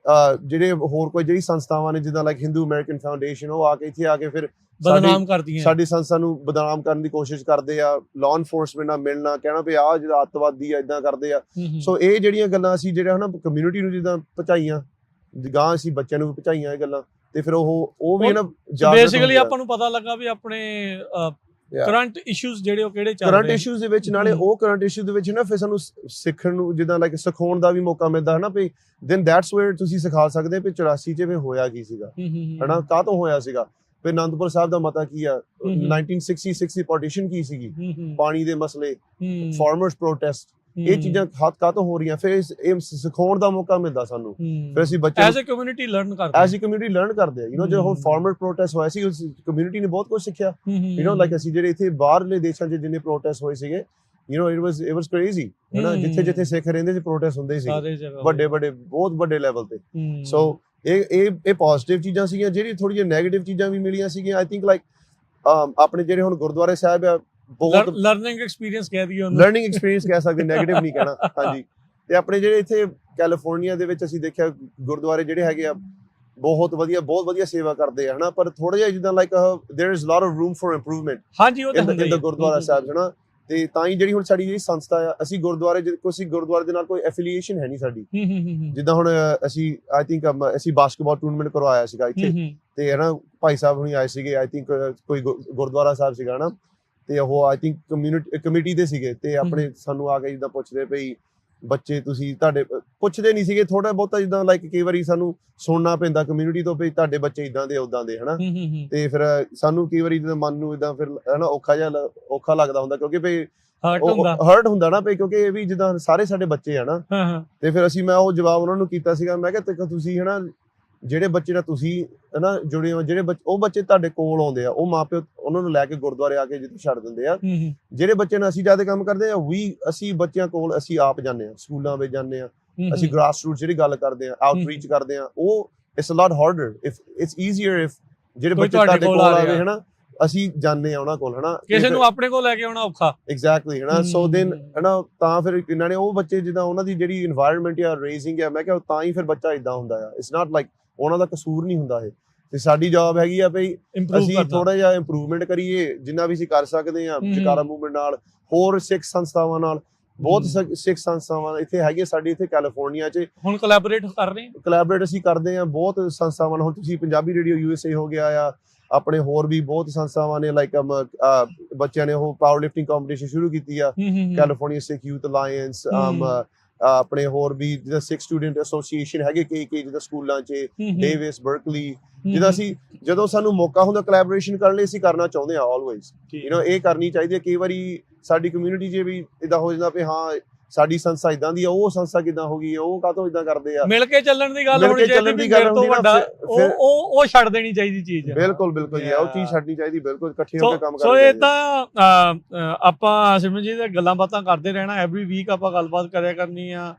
ਜਿਹੜੇ ਹੋਰ ਕੋਈ ਜਿਹੜੀ ਸੰਸਥਾਵਾਂ ਨੇ ਜਿੱਦਾਂ ਲਾਈਕ ਹਿੰਦੂ ਅਮਰੀਕਨ ਫਾਊਂਡੇਸ਼ਨ ਉਹ ਆ ਕੇ ਇੱਥੇ ਆ ਕੇ ਫਿਰ ਬਦਨਾਮ ਕਰਦੀਆਂ ਸਾਡੀ ਸੰਸਥਾ ਨੂੰ ਬਦਨਾਮ ਕਰਨ ਦੀ ਕੋਸ਼ਿਸ਼ ਕਰਦੇ ਆ ਲਾਅ ਐਨਫੋਰਸਮੈਂਟ ਨਾਲ ਮਿਲਣਾ ਕਹਿਣਾ ਵੀ ਆਹ ਜਿਹੜਾ ਅੱਤਵਾਦੀ ਆ ਇਦਾਂ ਕਰਦੇ ਆ ਸੋ ਇਹ ਜਿਹੜੀਆਂ ਗੱਲਾਂ ਅਸੀਂ ਜਿਹੜਾ ਹਨਾ ਕਮਿਊਨਿਟੀ ਨੂੰ ਜਿੱਦਾਂ ਪਹੁੰਚਾਈਆਂ ਗਾਂ ਅਸੀਂ ਬੱਚਿਆਂ ਨੂੰ ਵੀ ਪਹੁੰਚਾਈਆਂ ਇਹ ਗੱਲਾਂ ਤੇ ਫਿਰ ਉਹ ਵੀ ਨਾ ਬੇਸਿਕਲੀ ਆਪਾਂ ਨੂੰ ਪਤਾ ਲੱਗਾ ਵੀ ਆਪਣੇ ਕਰੰਟ ਇਸ਼ੂਜ਼ ਜਿਹੜੇ ਉਹ ਕਿਹੜੇ ਚੱਲ ਰਹੇ ਕਰੰਟ ਇਸ਼ੂਜ਼ ਦੇ ਵਿੱਚ ਨਾਲੇ ਉਹ ਕਰੰਟ ਇਸ਼ੂ ਦੇ ਵਿੱਚ ਨਾ ਫਿਰ ਸਾਨੂੰ ਸਿੱਖਣ ਨੂੰ ਜਿੱਦਾਂ ਲਾਈਕ ਸਿਖਾਉਣ ਦਾ ਵੀ ਮੌਕਾ ਮਿਲਦਾ ਹਨਾ ਵੀ ਦੈਨ ਦੈਟਸ ਵੇਅਰ ਤੁਸੀਂ ਸਿਖਾ ਸਕਦੇ ਵੀ 84 ਚ ਵੀ ਹੋਇਆ ਕੀ ਸੀਗਾ ਹਨਾ ਕਾਹ ਤੋਂ ਹੋਇਆ ਸੀਗਾ ਫਿਰ ਅਨੰਦਪੁਰ ਸਾਹਿਬ ਦਾ ਮਤਾ ਕੀ ਆ 1966 ਦੀ ਪਾਰਟੀਸ਼ਨ ਕੀ ਸੀਗੀ ਪਾਣੀ ਦੇ ਮਸਲੇ ਫਾਰਮਰਸ ਪ੍ਰੋਟੈਸਟ ਇਹ ਚੀਜ਼ਾਂ ਕਾਹ ਤੋਂ ਹੋ ਰਹੀਆਂ ਫਿਰ ਇਹ ਸਿਖਾਉਣ ਦਾ ਮੌਕਾ ਮਿਲਦਾ ਸਾਨੂੰ ਫਿਰ ਅਸੀਂ ਬੱਚੇ ਐਜ਼ ਅ ਕਮਿਊਨਿਟੀ ਲਰਨ ਕਰਦੇ ਆ ਜਦੋਂ ਫਾਰਮਰ ਪ੍ਰੋਟੈਸਟ ਹੋਇਆ ਸੀ ਉਸ ਕਮਿਊਨਿਟੀ ਨੇ ਬਹੁਤ ਕੁਝ ਸਿੱਖਿਆ ਲਾਈਕ ਅਸੀਂ ਜਿਹੜੇ ਇੱਥੇ ਬਾਹਰਲੇ ਦੇਸ਼ਾਂ 'ਚ ਜਿੰਨੇ ਪ੍ਰੋਟੈਸਟ ਹੋਏ ਸੀਗੇ you know it was crazy ਹਨਾ ਜਿੱਥੇ ਜਿੱਥੇ ਸਿੱਖ ਰਹਿੰਦੇ ਸੀ ਪ੍ਰੋਟੈਸਟ ਹੁੰਦੇ ਸੀ ਵੱਡੇ ਵੱਡੇ ਬਹੁਤ ਵੱਡੇ ਲੈਵਲ ਤੇ ਸੋ ਇਹ ਪੋਜ਼ਿਟਿਵ ਚੀਜ਼ਾਂ ਸੀਗੀਆਂ ਜਿਹੜੀ ਥੋੜੀਆਂ ਨੈਗੇਟਿਵ ਚੀਜ਼ਾਂ ਵੀ ਮਿਲੀਆਂ ਸੀਗੀਆਂ ਆਈ ਥਿੰਕ ਲਾਈਕ ਆਪਣੇ ਜਿਹੜੇ ਹੁਣ ਗੁਰਦੁਆਰੇ ਸਾਹਿਬ ਆ ਬਹੁਤ ਲਰਨਿੰਗ ਐਕਸਪੀਰੀਅੰਸ ਕਹਿ ਦਈਏ ਉਹਨੂੰ ਲਰਨਿੰਗ ਐਕਸਪੀਰੀਅੰਸ ਕਹਿ ਸਕਦੇ ਨੈਗੇਟਿਵ ਨਹੀਂ ਕਹਿਣਾ ਹਾਂਜੀ ਤੇ ਆਪਣੇ ਜਿਹੜੇ ਇੱਥੇ ਕੈਲੀਫੋਰਨੀਆ ਦੇ ਵਿੱਚ ਅਸੀਂ ਦੇਖਿਆ ਗੁਰਦੁਆਰੇ ਜਿਹੜੇ ਹੈਗੇ ਆ ਬਹੁਤ ਵਧੀਆ ਸੇਵਾ ਕਰਦੇ ਆ ਹਨਾ ਪਰ ਥੋੜਾ ਜਿਹਾ ਜਿੱਦਾਂ like there is lot of room for improvement ਹਾਂਜੀ ਉਹ ਤਾਂ ਹੁੰਦਾ ਹੀ ਗੁਰਦੁਆਰਾ ਸਾਹਿਬ ਹਨਾ ਤੇ ਤਾਂ ਹੀ ਜਿਹੜੀ ਹੁਣ ਸਾਡੀ ਜਿਹੜੀ ਸੰਸਥਾ ਆ ਅਸੀਂ ਗੁਰਦੁਆਰੇ ਦੇ ਨਾਲ ਕੋਈ ਐਫੀਲੀਏਸ਼ਨ ਹੈ ਨਹੀਂ ਸਾਡੀ ਜਿੱਦਾਂ ਹੁਣ ਅਸੀਂ ਆਈ ਥਿੰਕ ਅਸੀਂ ਬਾਸਕਟਬਾਲ ਟੂਰਨਾਮੈਂਟ ਕਰਵਾਇਆ ਸੀਗਾ ਇੱਥੇ ਤੇ ਹਨਾ ਭਾਈ ਸਾਹਿਬ ਹੁਣੀ ਆਏ ਸੀਗੇ ਆਈ ਥਿੰਕ ਕੋਈ ਗੁਰਦੁਆਰਾ ਸਾਹਿਬ ਸੀਗਾ ਹਨਾ ਤੇ ਉਹ ਆਈ ਥਿੰਕ ਕਮੇਟੀ ਦੇ ਸੀਗੇ ਤੇ ਆਪਣੇ ਸਾਨੂੰ ਆ ਕੇ ਜਿੱਦਾਂ ਪੁੱਛਦੇ ਪਈ ਬੱਚੇ ਤੁਸੀਂ ਤੁਹਾਡੇ ਪੁੱਛਦੇ ਨਹੀਂ ਸੀਗੇ ਥੋੜਾ ਬਹੁਤਾ ਜਿੱਦਾਂ ਲਾਈਕ ਕਈ ਵਾਰੀ ਸਾਨੂੰ ਸੁਣਨਾ ਪੈਂਦਾ ਕਮਿਊਨਿਟੀ ਤੋਂ ਵੀ ਤੁਹਾਡੇ ਬੱਚੇ ਇਦਾਂ ਦੇ ਉਦਾਂ ਦੇ ਹਨਾ ਤੇ ਫਿਰ ਸਾਨੂੰ ਕਈ ਵਾਰੀ ਜਿੱਦਾਂ ਮਨ ਨੂੰ ਇਦਾਂ ਫਿਰ ਹਨਾ ਔਖਾ ਲੱਗਦਾ ਹੁੰਦਾ ਕਿਉਂਕਿ ਭਈ ਹਰਟ ਹੁੰਦਾ ਨਾ ਭਈ ਕਿਉਂਕਿ ਇਹ ਵੀ ਜਿੱਦਾਂ ਸਾਰੇ ਸਾਡੇ ਬੱਚੇ ਆ ਨਾ ਤੇ ਫਿਰ ਮੈਂ ਉਹ ਜਵਾਬ ਉਹਨਾਂ ਨੂੰ ਕੀਤਾ ਸੀਗਾ ਮੈਂ ਕਿਹਾ ਤੁਸੀਂ ਹਨਾ ਜਿਹੜੇ ਬੱਚੇ ਨਾਲ ਤੁਸੀਂ ਹਨਾ ਜੁੜੇ ਹੋ ਜਿਹੜੇ ਉਹ ਬੱਚੇ ਤੁਹਾਡੇ ਕੋਲ ਆਉਂਦੇ ਆ ਉਹ ਮਾਪਿਓ ਉਹਨਾਂ ਨੂੰ ਲੈ ਕੇ ਗੁਰਦੁਆਰੇ ਆ ਕੇ ਜਿੱਥੇ ਛੱਡ ਦਿੰਦੇ ਆ ਜਿਹੜੇ ਬੱਚੇ ਨਾਲ ਅਸੀਂ ਜ਼ਿਆਦਾ ਕੰਮ ਕਰਦੇ ਆ ਅਸੀਂ ਬੱਚਿਆਂ ਕੋਲ ਅਸੀਂ ਆਪ ਜਾਂਦੇ ਆ ਸਕੂਲਾਂ ਵਿੱਚ ਜਾਂਦੇ ਆ ਅਸੀਂ ਗ੍ਰਾਸ ਰੂਟ ਜਿਹੜੀ ਗੱਲ ਕਰਦੇ ਆ ਆਊਟਰੀਚ ਕਰਦੇ ਆ ਉਹ it's a lot harder if it's easier if ਜਿਹੜੇ ਬੱਚੇ ਤੁਹਾਡੇ ਕੋਲ ਆਵੇ ਹਨਾ ਅਸੀਂ ਜਾਂਦੇ ਆ ਉਹਨਾਂ ਕੋਲ ਹਨਾ ਕਿਸੇ ਨੂੰ ਆਪਣੇ ਕੋਲ ਲੈ ਕੇ ਆਉਣਾ ਔਖਾ ਐਗਜ਼ੈਕਟਲੀ ਹਨਾ ਸੋ ਦੈਨ ਹਨਾ ਤਾਂ ਫਿਰ ਇਹਨਾਂ ਨੇ ਉਹ ਬੱਚੇ ਜਿੱਦਾਂ ਉਹਨਾਂ ਦੀ ਜਿਹੜੀ এনवायरमेंट ਆ ਰੇਜ਼ਿੰਗ ਆ ਮੈਂ ਕਿਹਾ ਤਾਂ ਹੀ ਫਿਰ ਬੱਚਾ ਇਦਾਂ ਹੁੰਦਾ ਆ ਇਟਸ ਨਾਟ ਲਾਈਕ ਉਹਨਾਂ ਦਾ ਕਸੂਰ ਨਹੀਂ ਹੁੰਦਾ ਇਹ ਤੇ ਸਾਡੀ ਜੌਬ ਹੈਗੀ ਆ ਭਈ ਅਸੀਂ ਥੋੜਾ ਜਿਹਾ ਇੰਪਰੂਵਮੈਂਟ ਕਰੀਏ ਜਿੰਨਾ ਵੀ ਅਸੀਂ ਕਰ ਸਕਦੇ ਆ ਜਕਾਰਾ ਮੂਵਮੈਂਟ ਨਾਲ ਹੋਰ ਸਿੱਖ ਸੰਸਥਾਵਾਂ ਨਾਲ ਬਹੁਤ ਸਿੱਖ ਸੰਸਥਾਵਾਂ ਇੱਥੇ ਹੈਗੇ ਸਾਡੇ ਇੱਥੇ ਕੈਲੀਫੋਰਨੀਆ 'ਚ ਹੁਣ ਕੋਲੈਬੋਰੇਟ ਅਸੀਂ ਕਰਦੇ ਆ ਬਹੁਤ ਸੰਸਥਾਵਾਂ ਨਾਲ ਹੁਣ ਤੁਸੀਂ ਪੰਜਾਬੀ ਰੇਡੀਓ USA ਹੋ ਗਿਆ ਆ ਆਪਣੇ ਹੋਰ ਵੀ ਬਹੁਤ ਸੰਸਥਾਵਾਂ ਨੇ ਲਾਈਕ ਬੱਚਿਆਂ ਨੇ ਉਹ ਪਾਵਰ ਲਿਫਟਿੰਗ ਕੰਪੀਟੀਸ਼ਨ ਸ਼ੁਰੂ ਕੀਤੀ ਆ ਕੈਲੀਫੋਰਨੀਆ ਸਿੱਖ ਯੂਥ ਅਲਾਈਅੰਸ ਆਪਣੇ ਹੋਰ ਵੀ ਜਿਹਦਾ ਸਿੱਖ ਸਟੂਡੈਂਟ ਐਸੋਸੀਏਸ਼ਨ ਹੈਗੇ ਕਈ ਜਿਹਦਾ ਸਕੂਲਾਂ 'ਚ ਡੇਵਿਸ ਬਰਕਲੀ ਜਿਹਦਾ ਅਸੀਂ ਜਦੋਂ ਸਾਨੂੰ ਮੌਕਾ ਹੁੰਦਾ ਕੋਲੈਬੋਰੇਸ਼ਨ ਕਰਨ ਲਈ ਅਸੀਂ ਕਰਨਾ ਚਾਹੁੰਦੇ ਆ ਆਲਵੇਜ਼ ਯੂ نو ਇਹ ਕਰਨੀ ਚਾਹੀਦੀ ਹੈ ਕਈ ਵਾਰੀ ਸਾਡੀ ਕਮਿਊਨਿਟੀ 'ਚ ਵੀ ਇਦਾਂ ਹੋ ਜਾਂਦਾ ਵੀ ਹਾਂ ਸਾਡੀ ਸੰਸਥਾ ਇਦਾਂ ਦੀ ਆ ਉਹ ਸੰਸਥਾ ਕਿਦਾਂ ਹੋ ਗਈ ਉਹ ਕਾਹਤੋਂ ਇਦਾਂ ਕਰਦੇ ਆ ਮਿਲ ਕੇ ਚੱਲਣ ਦੀ ਗੱਲ ਹੋਣੀ ਚਾਹੀਦੀ ਫਿਰ ਤੋਂ ਵੱਡਾ ਉਹ ਛੱਡ ਦੇਣੀ ਚਾਹੀਦੀ ਚੀਜ਼ ਬਿਲਕੁਲ ਜੀ ਉਹ ਚੀਜ਼ ਛੱਡਣੀ ਚਾਹੀਦੀ ਬਿਲਕੁਲ ਇਕੱਠੇ ਹੋ ਕੇ ਕੰਮ ਕਰਨਾ ਸੋ ਇਹ ਤਾਂ ਆਪਾਂ ਸਿਮਰਨ ਜੀ ਦੇ ਗੱਲਾਂ ਬਾਤਾਂ ਕਰਦੇ ਰਹਿਣਾ ਐਵਰੀ ਵੀਕ ਆਪਾਂ ਗੱਲਬਾਤ ਕਰਿਆ ਕਰਨੀ ਆ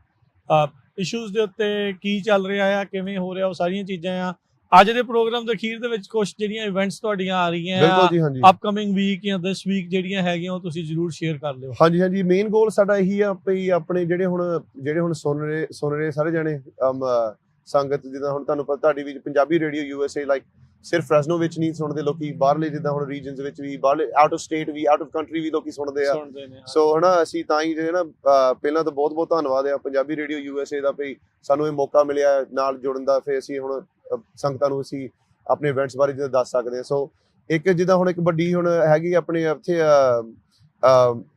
ਇਸ਼ੂਜ਼ ਦੇ ਉੱਤੇ ਕੀ ਚੱਲ ਰਿਹਾ ਆ ਕਿਵੇਂ ਹੋ ਰਿਹਾ ਉਹ ਸਾਰੀਆਂ ਚੀਜ਼ਾਂ ਆ ਅੱਜ ਦੇ ਪ੍ਰੋਗਰਾਮ ਦੇ ਅਖੀਰ ਦੇ ਵਿੱਚ ਕੁਝ ਜਿਹੜੀਆਂ ਇਵੈਂਟਸ ਤੁਹਾਡੀਆਂ ਆ ਰਹੀਆਂ ਆ ਅਪਕਮਿੰਗ ਵੀਕ ਜਾਂ ਦਿਸ ਵੀਕ ਜਿਹੜੀਆਂ ਹੈਗੀਆਂ ਉਹ ਤੁਸੀਂ ਜ਼ਰੂਰ ਸ਼ੇਅਰ ਕਰ ਲਿਓ ਹਾਂਜੀ ਮੇਨ ਗੋਲ ਸਾਡਾ ਇਹੀ ਆ ਵੀ ਆਪਣੇ ਜਿਹੜੇ ਹੁਣ ਸੁਣ ਰਹੇ ਸਾਰੇ ਜਣੇ ਸੰਗਤ ਜਿੱਦਾਂ ਹੁਣ ਤੁਹਾਨੂੰ ਪਤਾ ਤੁਹਾਡੀ ਵੀ ਪੰਜਾਬੀ ਰੇਡੀਓ USA ਲਾਈਕ ਸਿਰਫ ਫ੍ਰੈਸਨੋ ਵਿੱਚ ਨਹੀਂ ਸੁਣਦੇ ਲੋਕੀ ਬਾਹਰਲੇ ਜਿੱਦਾਂ ਹੁਣ ਰੀਜਨਸ ਵਿੱਚ ਵੀ ਬਾਹਰਲੇ ਆਊਟ ਆਫ ਸਟੇਟ ਵੀ ਆਊਟ ਆਫ ਕੰਟਰੀ ਵੀ ਲੋਕੀ ਸੁਣਦੇ ਆ ਸੋ ਹਨਾ ਅਸੀਂ ਤਾਂ ਹੀ ਜਿਹੜੇ ਨਾ ਪਹਿਲਾਂ ਤਾਂ ਬਹੁਤ ਧੰਨਵਾਦ ਆ ਪੰਜਾਬੀ ਰੇਡੀਓ USA ਦਾ ਵੀ ਸਾਨੂੰ ਇਹ ਮੌਕਾ ਮਿਲਿਆ ਨਾਲ ਜੁੜਨ ਦਾ ਫਿਰ ਅਸੀਂ ਹੁਣ ਸੰਗਤਾਂ ਨੂੰ ਅਸੀਂ ਆਪਣੇ ਇਵੈਂਟਸ ਬਾਰੇ ਜਿੱਦਾਂ ਦੱਸ ਸਕਦੇ ਹਾਂ ਸੋ ਇੱਕ ਜਿੱਦਾਂ ਹੁਣ ਇੱਕ ਵੱਡੀ ਹੁਣ ਹੈਗੀ ਆਪਣੇ ਇੱਥੇ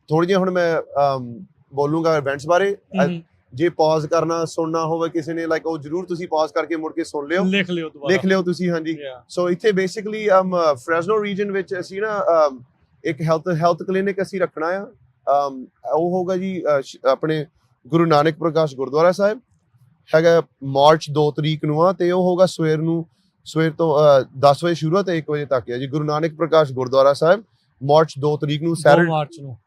ਥੋੜ੍ਹੀਆਂ ਹੁਣ ਮੈਂ ਬੋਲੂੰਗਾ ਇਵੈਂਟਸ ਬਾਰੇ ਜੇ ਪੌਜ਼ ਕਰਨਾ ਸੁਣਨਾ ਹੋਵੇ ਕਿਸੇ ਨੇ ਲਾਈਕ ਉਹ ਜਰੂਰ ਤੁਸੀਂ ਪੌਜ਼ ਕਰਕੇ ਮੁੜ ਕੇ ਸੁਣ ਲਿਓ ਲਿਖ ਲਿਓ ਤੁਸੀਂ ਹਾਂਜੀ ਸੋ ਇੱਥੇ ਬੇਸਿਕਲੀ ਫ੍ਰੈਸਨੋ ਰੀਜਨ ਵਿੱਚ ਅਸੀਂ ਨਾ ਇੱਕ ਹੈਲਥ ਕਲੀਨਿਕ ਅਸੀਂ ਰੱਖਣਾ ਆ ਉਹ ਹੋਗਾ ਜੀ ਆਪਣੇ ਗੁਰੂ ਨਾਨਕ ਪ੍ਰਕਾਸ਼ ਗੁਰਦੁਆਰਾ ਸਾਹਿਬ ਹੈਗਾ ਮਾਰਚ 2 ਤਰੀਕ ਨੂੰ ਆ ਤੇ ਉਹ ਹੋਗਾ ਸਵੇਰ ਤੋਂ 10 ਵਜੇ ਸ਼ੁਰੂ ਤੇ 1 ਵਜੇ ਤੱਕ ਹੈ ਜੀ ਗੁਰੂ ਨਾਨਕ ਪ੍ਰਕਾਸ਼ ਗੁਰਦੁਆਰਾ ਸਾਹਿਬ ਮਾਰਚ 2 ਤਰੀਕ ਨੂੰ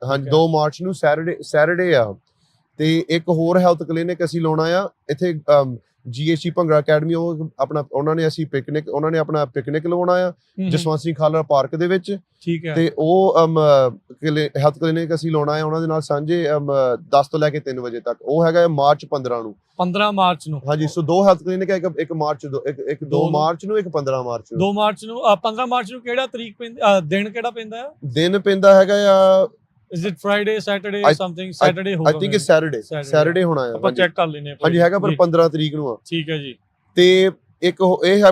ਹਾਂਜੀ 2 ਮਾਰਚ ਨੂੰ ਸੈਟਰਡੇ ਆ ਤੇ ਇੱਕ ਹੋਰ ਹੈਲਥ ਕਲੀਨਿਕ ਅਸੀਂ ਲਾਉਣਾ ਆ ਇੱਥੇ GHC ਭੰਗੜਾ ਅਕੈਡਮੀ ਉਹ ਆਪਣਾ ਉਹਨਾਂ ਨੇ ਆਪਣਾ ਪਿਕਨਿਕ ਲਵਾਉਣਾ ਆ ਜਸਵੰਤ ਸਿੰਘ ਖਾਲੜਾ ਪਾਰਕ ਦੇ ਵਿੱਚ ਠੀਕ ਹੈ ਤੇ ਉਹ ਹੈਲਥ ਕਲੀਨਿਕ ਅਸੀਂ ਲਾਉਣਾ ਆ ਉਹਨਾਂ ਦੇ ਨਾਲ ਸਾਂਝੇ 10 ਤੋਂ ਲੈ ਕੇ 3 ਵਜੇ ਤੱਕ ਉਹ ਹੈਗਾ ਮਾਰਚ 15 ਮਾਰਚ ਨੂੰ ਹਾਂਜੀ ਸੋ 2 ਹੈਲਥ ਕਲੀਨਿਕ ਇੱਕ ਮਾਰਚ ਇੱਕ 2 ਮਾਰਚ ਨੂੰ ਇੱਕ 15 ਮਾਰਚ ਨੂੰ 2 ਮਾਰਚ ਨੂੰ 15 ਮਾਰਚ ਨੂੰ ਕਿਹੜਾ ਤਰੀਕ ਪੈਂਦਾ ਦਿਨ ਕਿਹੜਾ ਪੈਂਦਾ ਆ ਦਿਨ ਪੈਂਦਾ ਹੈਗਾ ਆ Is it Friday, Saturday, something? Saturday ਹੋਗਾ I think it's Saturday ਹੋਣਾ ਹੈ ਆਪਾਂ ਚੈੱਕ ਕਰ ਲੈਨੇ ਹਾਂਜੀ ਹੈਗਾ ਪਰ 15 ਤਰੀਕ ਨੂੰ ਆ ਠੀਕ ਹੈ ਜੀ ਤੇ ਇੱਕ ਇਹ